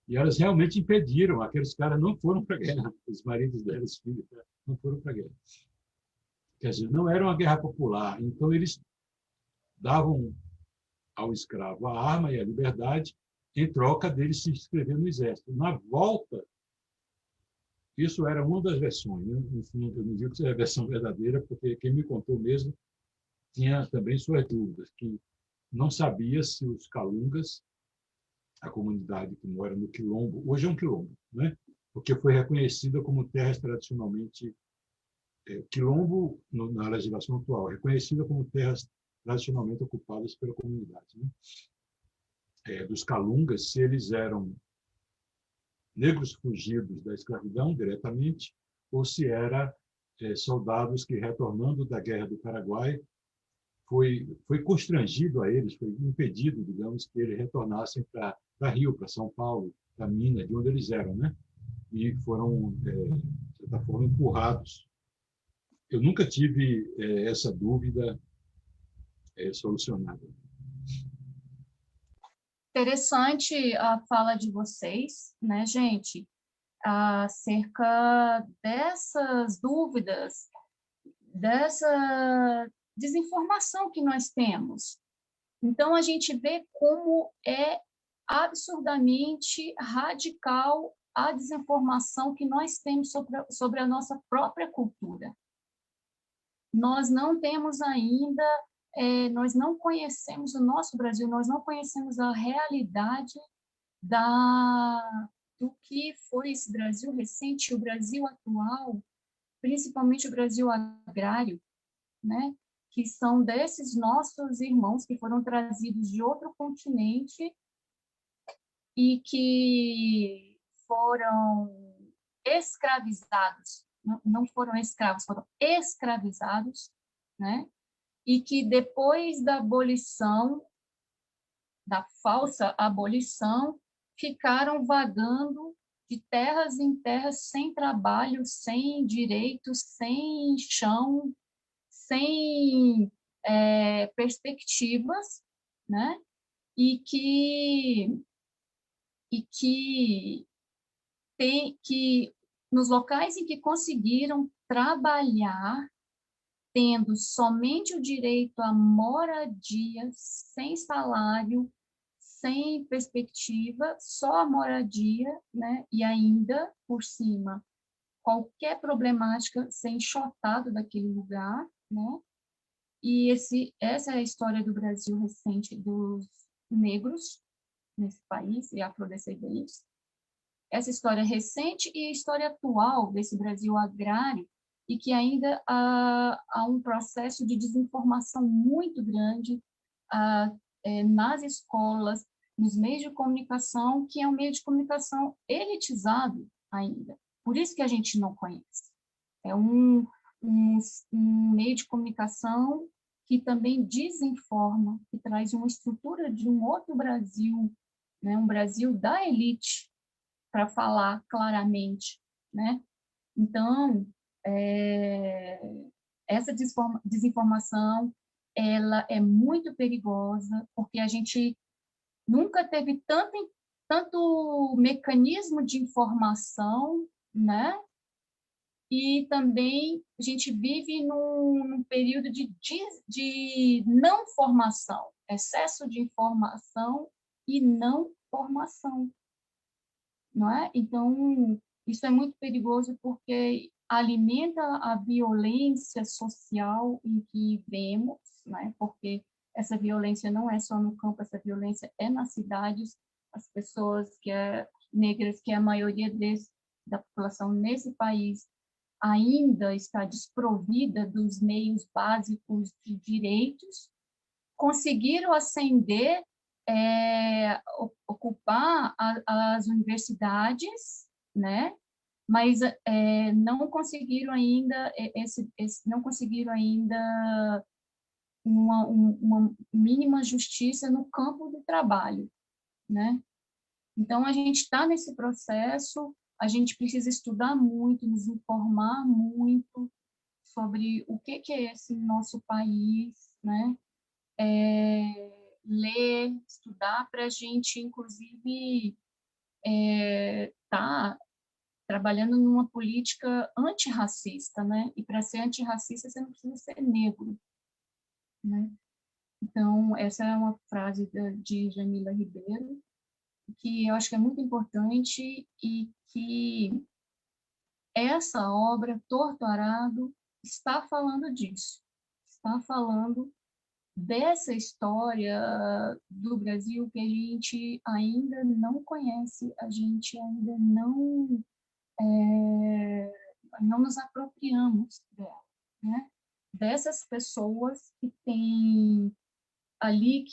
E elas realmente impediram, aqueles caras não foram para a guerra, os maridos delas, os filhos, não foram para a guerra. Quer dizer, não era uma guerra popular, então eles davam ao escravo a arma e a liberdade em troca dele se inscrever no exército. Na volta, isso era uma das versões, né? Enfim, eu não digo que seja a versão verdadeira, porque quem me contou mesmo tinha também suas dúvidas, que não sabia se os calungas, a comunidade que mora no Quilombo, hoje é um quilombo, né? Porque foi reconhecida como terras tradicionalmente... Quilombo, na legislação atual, reconhecida como terras tradicionalmente ocupadas pela comunidade, né? Dos calungas, se eles eram negros fugidos da escravidão diretamente, ou se eram soldados que, retornando da Guerra do Paraguai, foi constrangido a eles, foi impedido, digamos, que eles retornassem para Rio, para São Paulo, para Minas, de onde eles eram, né? E foram, de certa forma, empurrados. Eu nunca tive essa dúvida solucionada. Interessante a fala de vocês, né, gente? Acerca dessas dúvidas, dessa desinformação que nós temos. Então, a gente vê como é absurdamente radical a desinformação que nós temos sobre a nossa própria cultura. Nós não temos ainda, nós não conhecemos o nosso Brasil, nós não conhecemos a realidade do que foi esse Brasil recente, o Brasil atual, principalmente o Brasil agrário, né? Que são desses nossos irmãos que foram trazidos de outro continente e que foram escravizados, não foram escravos, foram escravizados, né? E que depois da abolição, da falsa abolição, ficaram vagando de terras em terras sem trabalho, sem direitos, sem chão, sem perspectivas, né? E que nos locais em que conseguiram trabalhar tendo somente o direito à moradia, sem salário, sem perspectiva, só a moradia, né? E ainda, por cima, qualquer problemática ser enxotado daquele lugar, né? E essa é a história do Brasil recente dos negros nesse país e afrodescendentes. Essa história recente e a história atual desse Brasil agrário, e que ainda há um processo de desinformação muito grande nas escolas, nos meios de comunicação, que é um meio de comunicação elitizado ainda. Por isso que a gente não conhece. É um meio de comunicação que também desinforma, que traz uma estrutura de um outro Brasil, né? Um Brasil da elite, para falar claramente, né? Então, essa desinformação, ela é muito perigosa, porque a gente nunca teve tanto mecanismo de informação, né? E também a gente vive num período de não formação, excesso de informação e não formação, não é? Então, isso é muito perigoso porque alimenta a violência social em que vemos, né? Porque essa violência não é só no campo, essa violência é nas cidades. As pessoas negras, que é a maioria da população nesse país, ainda está desprovida dos meios básicos de direitos, conseguiram ascender, ocupar as universidades, né? Mas não conseguiram ainda uma mínima justiça no campo do trabalho, né? Então a gente está nesse processo, a gente precisa estudar muito, nos informar muito sobre o que é esse nosso país, né? Ler, estudar para a gente, inclusive, tá trabalhando numa política antirracista, né? E para ser antirracista você não precisa ser negro, né? Então, essa é uma frase de Jamila Ribeiro, que eu acho que é muito importante e que essa obra, Torto Arado, está falando disso. Está falando dessa história do Brasil que a gente ainda não conhece, a gente ainda não nos apropriamos dela, né? Dessas pessoas que têm ali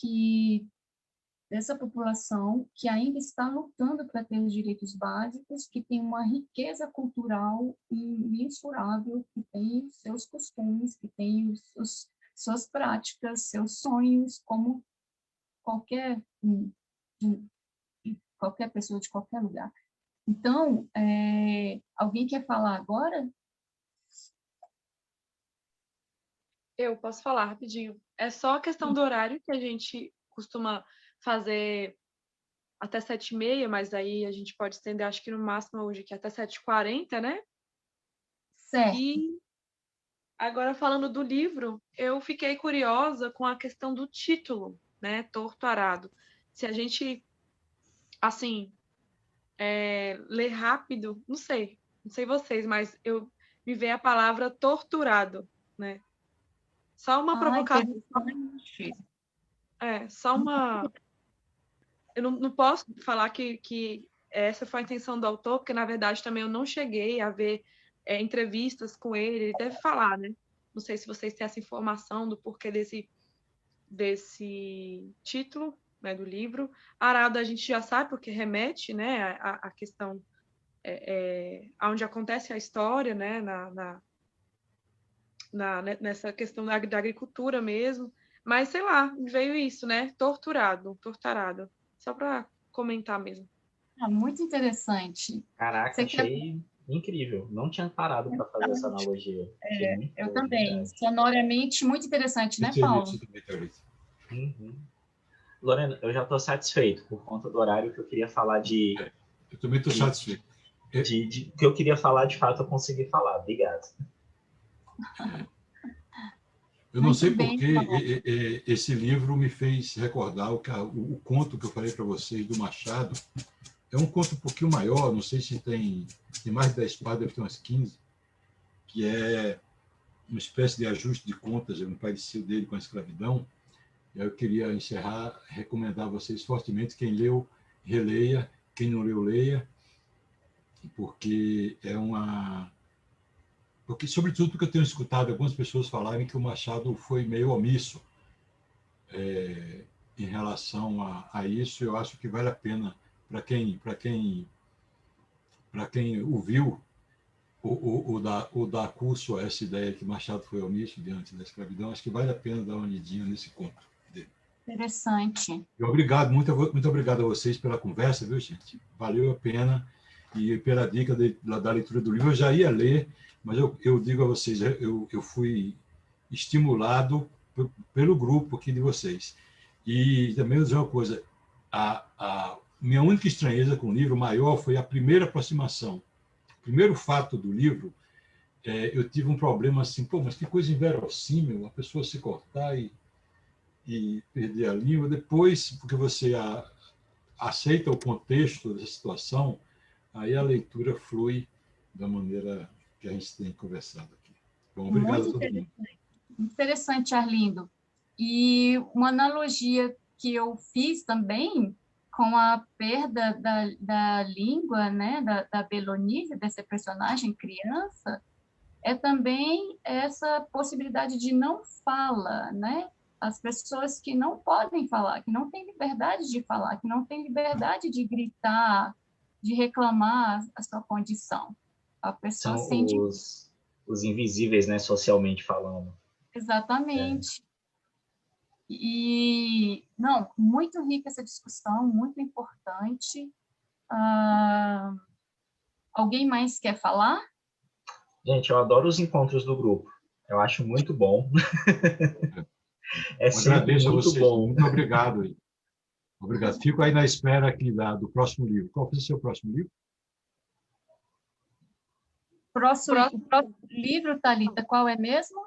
dessa população que ainda está lutando para ter os direitos básicos, que tem uma riqueza cultural imensurável, que tem seus costumes, que tem suas práticas, seus sonhos, como qualquer pessoa de qualquer lugar. Então, alguém quer falar agora? Eu posso falar rapidinho. É só a questão do horário, que a gente costuma fazer até 7h30, mas aí a gente pode estender, acho que no máximo hoje, que até 7h40, né? Certo. E agora, falando do livro, eu fiquei curiosa com a questão do título, né? Torto Arado. Se a gente, assim, ler rápido, não sei vocês, mas me veio a palavra torturado, né? Só uma provocação. Só uma... Eu não posso falar que essa foi a intenção do autor, porque, na verdade, também eu não cheguei a ver entrevistas com ele. Ele deve falar, né? Não sei se vocês têm essa informação do porquê desse título, né, do livro. Arado a gente já sabe, porque remete, né, a questão onde acontece a história, né, nessa questão da agricultura mesmo. Mas, sei lá, veio isso, né? Torturado. Só para comentar mesmo. Muito interessante. Caraca, achei incrível. Não tinha parado para fazer essa analogia. Eu também. Sonoramente, muito interessante, né, Paulo? Uhum. Lorena, eu já estou satisfeito por conta do horário que eu queria falar de... Eu também estou satisfeito. Que eu queria falar, de fato, eu consegui falar. Obrigado. Eu não Muito sei bem, porque esse livro me fez recordar o conto que eu falei para vocês do Machado. É um conto um pouquinho maior, não sei se tem mais de 10 páginas, deve ter umas 15, que é uma espécie de ajuste de contas, um parecido dele com a escravidão. Eu queria encerrar, recomendar a vocês fortemente, quem leu, releia, quem não leu, leia, porque sobretudo porque eu tenho escutado algumas pessoas falarem que o Machado foi meio omisso em relação a isso. Eu acho que vale a pena, para quem ouviu o dar curso a essa ideia que Machado foi omisso diante da escravidão, acho que vale a pena dar uma olhadinha nesse conto dele. interessante. Obrigado, muito obrigado a vocês pela conversa, viu, gente? Valeu a pena. E pela dica da leitura do livro, eu já ia ler, mas eu digo a vocês, eu fui estimulado pelo grupo aqui de vocês. E também vou dizer uma coisa, a minha única estranheza com o livro maior foi a primeira aproximação. O primeiro fato do livro, eu tive um problema assim, mas que coisa inverossímil, a pessoa se cortar e perder a língua. Depois, porque você aceita o contexto da situação, aí a leitura flui da maneira que a gente tem conversado aqui. Bom, obrigado a todo mundo. Interessante, Arlindo. E uma analogia que eu fiz também com a perda da língua, né, da Belonise, dessa personagem criança, é também essa possibilidade de não fala, né? As pessoas que não podem falar, que não têm liberdade de falar, que não têm liberdade de gritar, de reclamar a sua condição. A pessoa São sente... os invisíveis, né, socialmente falando. Exatamente. E, não, muito rica essa discussão, muito importante. Alguém mais quer falar? Gente, eu adoro os encontros do grupo. Eu acho muito bom. Agradeço a vocês. Bom. Muito obrigado. Obrigado. Fico aí na espera aqui do próximo livro. Qual foi o seu próximo livro? O próximo livro, Thalita, qual é mesmo?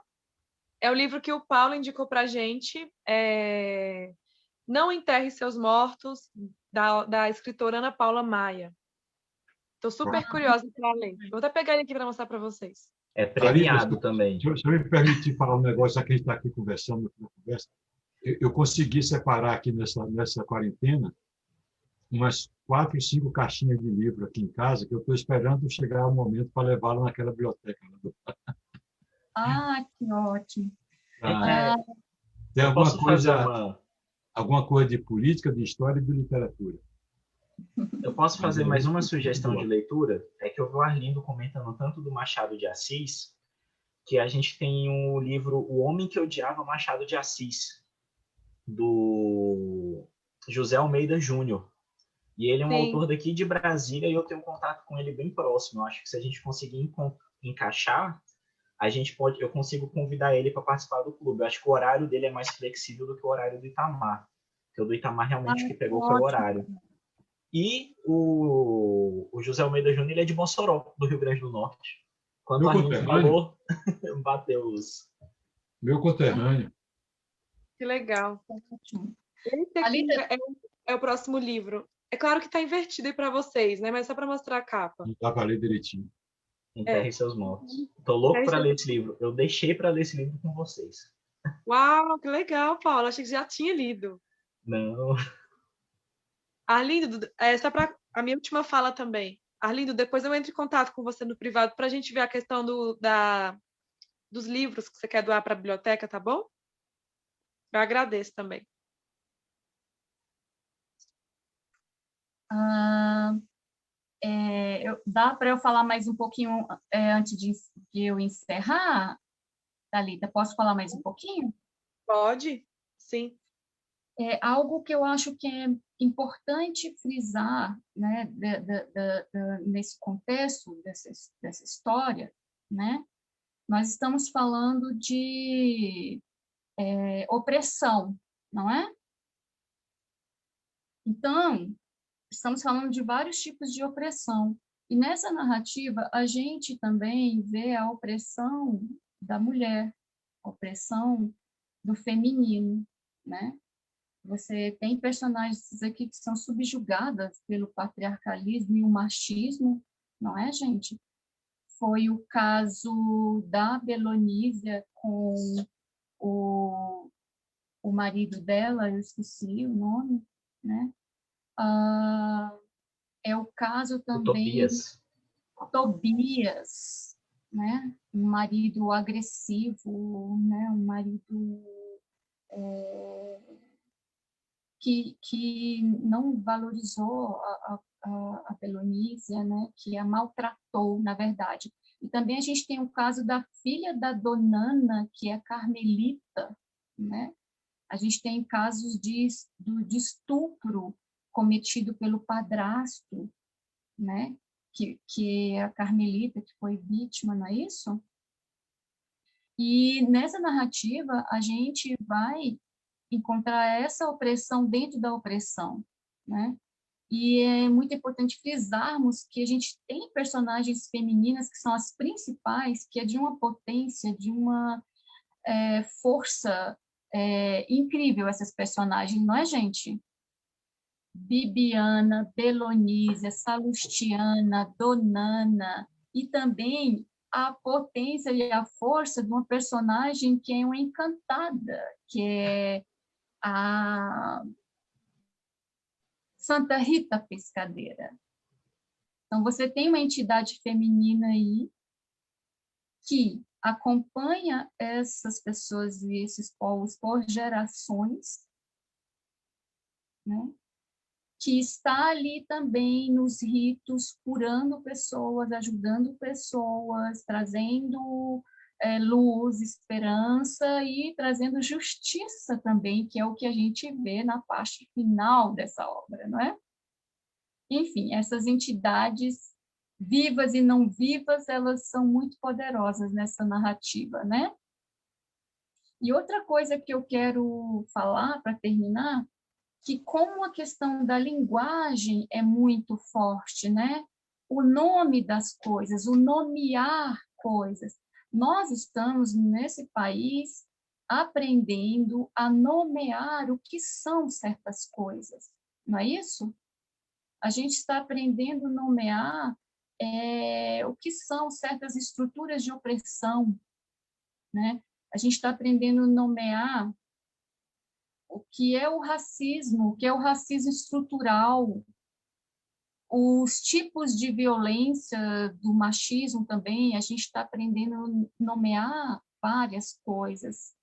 É o livro que o Paulo indicou para a gente, Não Enterre Seus Mortos, da escritora Ana Paula Maia. Estou super curiosa para ler. Vou até pegar ele aqui para mostrar para vocês. É premiado também. Se eu me permitir falar um negócio, já que a gente está aqui conversando, eu consegui separar aqui nessa quarentena umas 4, 5 caixinhas de livro aqui em casa, que eu estou esperando chegar o momento para levá-la naquela biblioteca. Que ótimo. Tem alguma coisa de política, de história e de literatura. Eu posso fazer mais uma sugestão de leitura? É que eu vi o Arlindo comentando tanto do Machado de Assis, que a gente tem o livro O Homem que Odiava Machado de Assis, do José Almeida Júnior. E ele é um autor daqui de Brasília e eu tenho um contato com ele bem próximo. Eu acho que se a gente conseguir encaixar, eu consigo convidar ele para participar do clube. Eu acho que o horário dele é mais flexível do que o horário do Itamar. Porque o do Itamar realmente o que pegou foi o horário. E o José Almeida Júnior, ele é de Mossoró, do Rio Grande do Norte. Quando a gente falou, bateu os... Meu conterrâneo. Que legal. Esse aqui é o próximo livro. É claro que está invertido aí para vocês, né? Mas só para mostrar a capa. Não dá para ler direitinho. Enterre Seus Mortos. Estou louco para ler esse livro. Eu deixei para ler esse livro com vocês. Uau, que legal, Paulo. Achei que já tinha lido. Não. Arlindo, só para a minha última fala também. Arlindo, depois eu entro em contato com você no privado para a gente ver a questão dos livros que você quer doar para a biblioteca, tá bom? Eu agradeço também. Dá para eu falar mais um pouquinho antes de eu encerrar, Thalita? Posso falar mais um pouquinho? Pode, sim. É algo que eu acho que é importante frisar, né, nesse contexto dessa história, né? Nós estamos falando de opressão, não é? Então, estamos falando de vários tipos de opressão. E nessa narrativa, a gente também vê a opressão da mulher, opressão do feminino, né? Você tem personagens aqui que são subjugadas pelo patriarcalismo e o machismo, não é, gente? Foi o caso da Belonísia com o marido dela, eu esqueci o nome, né? É o caso também Tobias, né? Um marido agressivo, né? Um marido que não valorizou a Belonísia, né? Que a maltratou, na verdade. E também a gente tem o caso da filha da Donana, que é Carmelita, né? A gente tem casos de estupro cometido pelo padrasto, né? Que é a Carmelita, que foi vítima, não é isso? E nessa narrativa, a gente vai encontrar essa opressão dentro da opressão, né? E é muito importante frisarmos que a gente tem personagens femininas que são as principais, que é de uma potência, de uma força incrível, essas personagens, não é, gente? Bibiana, Belonísia, Salustiana, Donana, e também a potência e a força de uma personagem que é uma encantada, que é a Santa Rita Pescadeira. Então, você tem uma entidade feminina aí que acompanha essas pessoas e esses povos por gerações, né? Que está ali também nos ritos, curando pessoas, ajudando pessoas, trazendo luz, esperança e trazendo justiça também, que é o que a gente vê na parte final dessa obra, não é? Enfim, essas entidades vivas e não vivas, elas são muito poderosas nessa narrativa, né? E outra coisa que eu quero falar para terminar, que como a questão da linguagem é muito forte, né? O nome das coisas, o nomear coisas. Nós estamos nesse país aprendendo a nomear o que são certas coisas, não é isso? A gente está aprendendo a nomear o que são certas estruturas de opressão, né? A gente está aprendendo a nomear o que é o racismo estrutural, os tipos de violência do machismo também, a gente está aprendendo a nomear várias coisas.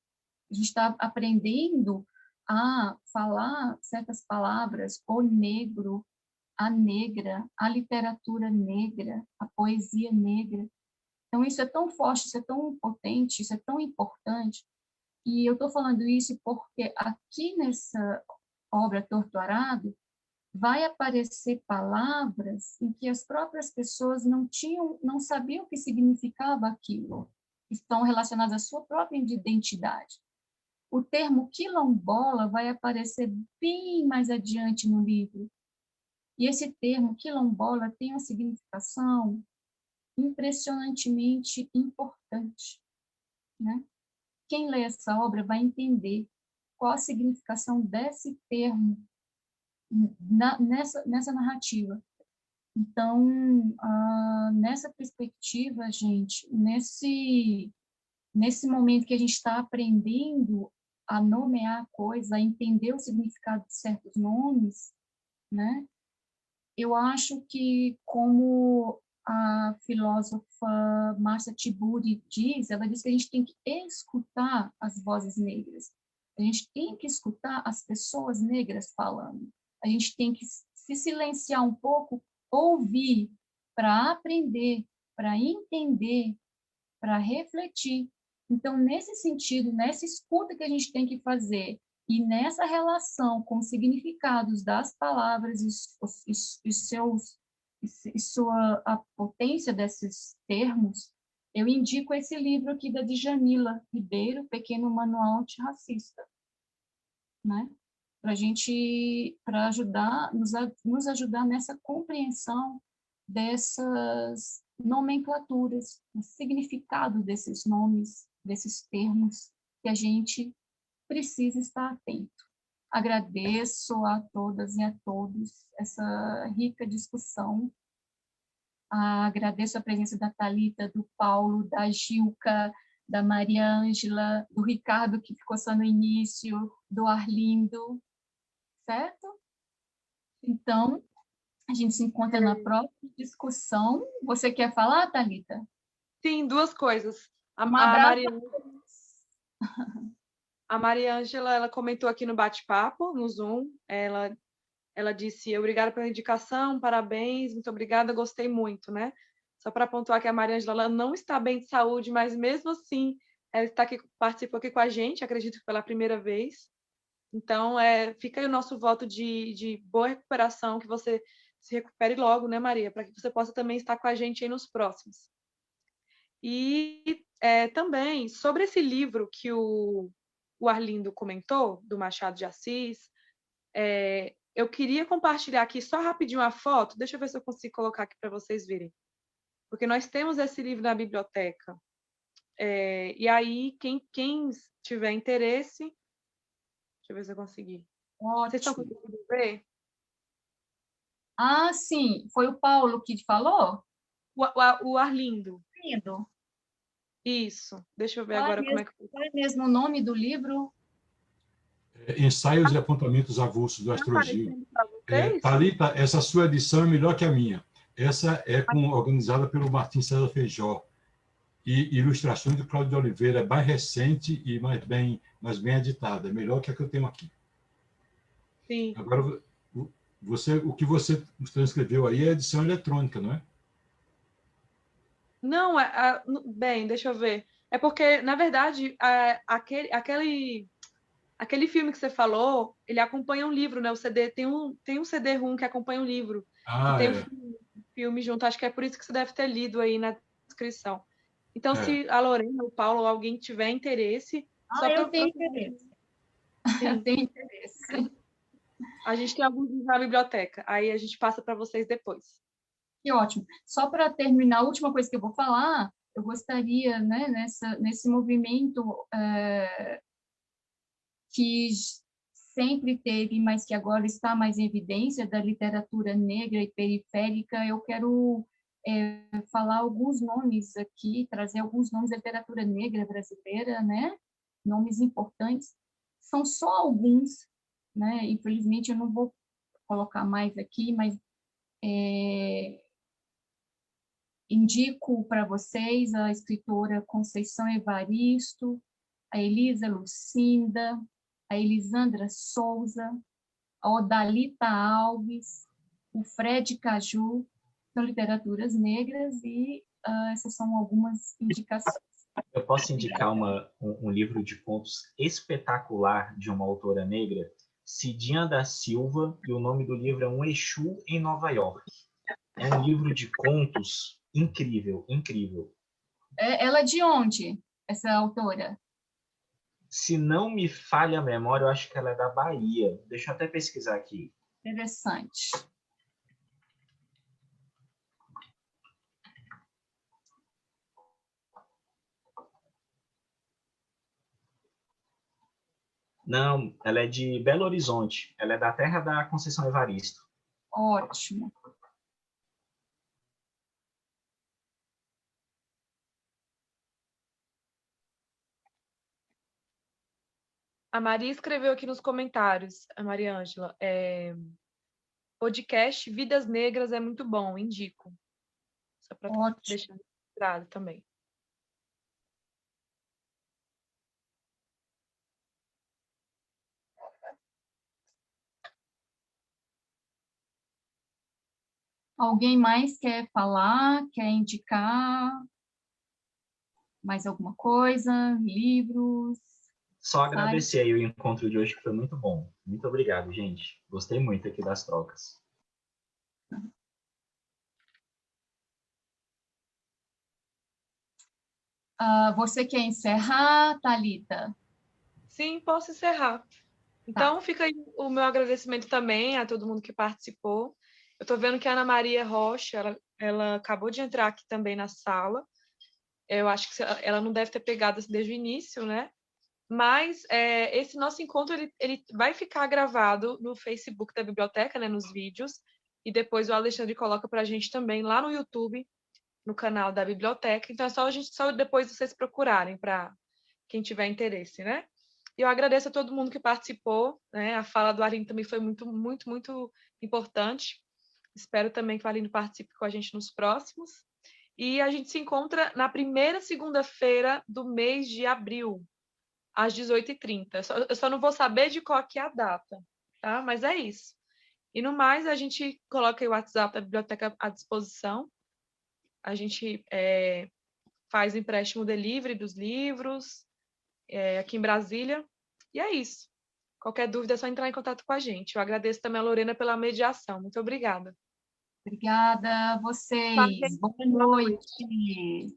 A gente está aprendendo a falar certas palavras, o negro, a negra, a literatura negra, a poesia negra. Então, isso é tão forte, isso é tão potente, isso é tão importante. E eu estou falando isso porque aqui nessa obra Torto Arado vai aparecer palavras em que as próprias pessoas não sabiam o que significava aquilo, estão relacionadas à sua própria identidade. O termo quilombola vai aparecer bem mais adiante no livro. E esse termo quilombola tem uma significação impressionantemente importante, né? Quem lê essa obra vai entender qual a significação desse termo nessa narrativa. Então, nessa perspectiva, gente, nesse momento que a gente está aprendendo a nomear a coisa, a entender o significado de certos nomes, né? Eu acho que, como a filósofa Marcia Tiburi diz, ela diz que a gente tem que escutar as vozes negras. A gente tem que escutar as pessoas negras falando. A gente tem que se silenciar um pouco, ouvir, para aprender, para entender, para refletir. Então, nesse sentido, nessa escuta que a gente tem que fazer e nessa relação com os significados das palavras a potência desses termos, eu indico esse livro aqui da Djanila Ribeiro, Pequeno Manual Antirracista, né? Para nos ajudar nessa compreensão dessas nomenclaturas, o significado desses nomes, desses termos que a gente precisa estar atento. Agradeço a todas e a todos essa rica discussão. Agradeço a presença da Thalita, do Paulo, da Gilca, da Maria Ângela, do Ricardo, que ficou só no início, do Arlindo, certo? Então, a gente se encontra na próxima discussão. Você quer falar, Thalita? Sim, duas coisas. Um abraço. A Maria Ângela, ela comentou aqui no bate-papo, no Zoom, ela disse, obrigada pela indicação, parabéns, muito obrigada, gostei muito, né? Só para pontuar que a Maria Ângela, ela não está bem de saúde, mas mesmo assim, ela está aqui, participou aqui com a gente, acredito que pela primeira vez. Então, fica aí o nosso voto de boa recuperação, que você se recupere logo, né, Maria? Para que você possa também estar com a gente aí nos próximos. E também, sobre esse livro que o Arlindo comentou, do Machado de Assis, eu queria compartilhar aqui só rapidinho a foto, deixa eu ver se eu consigo colocar aqui para vocês verem. Porque nós temos esse livro na biblioteca. E aí, quem tiver interesse... Deixa eu ver se eu consegui. Ótimo. Vocês estão conseguindo ver? Ah, sim. Foi o Paulo que falou? O Arlindo. Lindo. Isso. Deixa eu ver agora como é que... Qual é mesmo o nome do livro? Ensaios e apontamentos avulsos do Astrogil. Tá Thalita, essa sua edição é melhor que a minha. Essa é organizada pelo Martim César Feijó. E ilustrações do Cláudio de Oliveira, é mais recente e mais bem editada. É melhor que a que eu tenho aqui. Sim. Agora, o que você transcreveu aí é edição eletrônica, não é? Não, bem, deixa eu ver. É porque, na verdade, aquele filme que você falou, ele acompanha um livro, né? O CD tem um CD-ROM que acompanha um livro. Que tem um filme junto. Acho que é por isso que você deve ter lido aí na descrição. Então, se a Lorena, o Paulo ou alguém tiver interesse... eu tenho interesse. Eu tenho interesse. A gente tem alguns livros na biblioteca. Aí a gente passa para vocês depois. Que ótimo. Só para terminar, a última coisa que eu vou falar, eu gostaria, né, nesse movimento que sempre teve, mas que agora está mais em evidência, da literatura negra e periférica, eu quero falar alguns nomes aqui, trazer alguns nomes da literatura negra brasileira, né? Nomes importantes. São só alguns, né? Infelizmente, eu não vou colocar mais aqui, mas indico para vocês a escritora Conceição Evaristo, a Elisa Lucinda, a Elisandra Souza, a Odalita Alves, o Fred Caju, são literaturas negras e essas são algumas indicações. Eu posso indicar um livro de contos espetacular de uma autora negra, Cidinha da Silva, e o nome do livro é Um Exu em Nova York. É um livro de contos incrível, incrível. Ela é de onde, essa autora? Se não me falha a memória, eu acho que ela é da Bahia. Deixa eu até pesquisar aqui. Interessante. Não, ela é de Belo Horizonte. Ela é da terra da Conceição Evaristo. Ótimo. A Maria escreveu aqui nos comentários, a Maria Ângela, podcast Vidas Negras é muito bom, indico. Só para deixar registrado também. Alguém mais quer falar, quer indicar mais alguma coisa? Livros? Só agradecer aí o encontro de hoje, que foi muito bom. Muito obrigado, gente. Gostei muito aqui das trocas. Você quer encerrar, Thalita? Sim, posso encerrar. Então, fica aí o meu agradecimento também a todo mundo que participou. Eu estou vendo que a Ana Maria Rocha, ela acabou de entrar aqui também na sala. Eu acho que ela não deve ter pegado desde o início, né? Mas esse nosso encontro ele vai ficar gravado no Facebook da biblioteca, né, nos vídeos, e depois o Alexandre coloca para a gente também lá no YouTube, no canal da biblioteca. Então é só depois vocês procurarem para quem tiver interesse, né? E eu agradeço a todo mundo que participou, né? A fala do Arlindo também foi muito, muito, muito importante. Espero também que o Arlindo participe com a gente nos próximos. E a gente se encontra na primeira segunda-feira do mês de abril, às 18h30. Eu só não vou saber de qual que é a data, tá? Mas é isso. E no mais, a gente coloca o WhatsApp da biblioteca à disposição. A gente faz empréstimo delivery dos livros aqui em Brasília. E é isso. Qualquer dúvida é só entrar em contato com a gente. Eu agradeço também a Lorena pela mediação. Muito obrigada. Obrigada a vocês. Boa noite.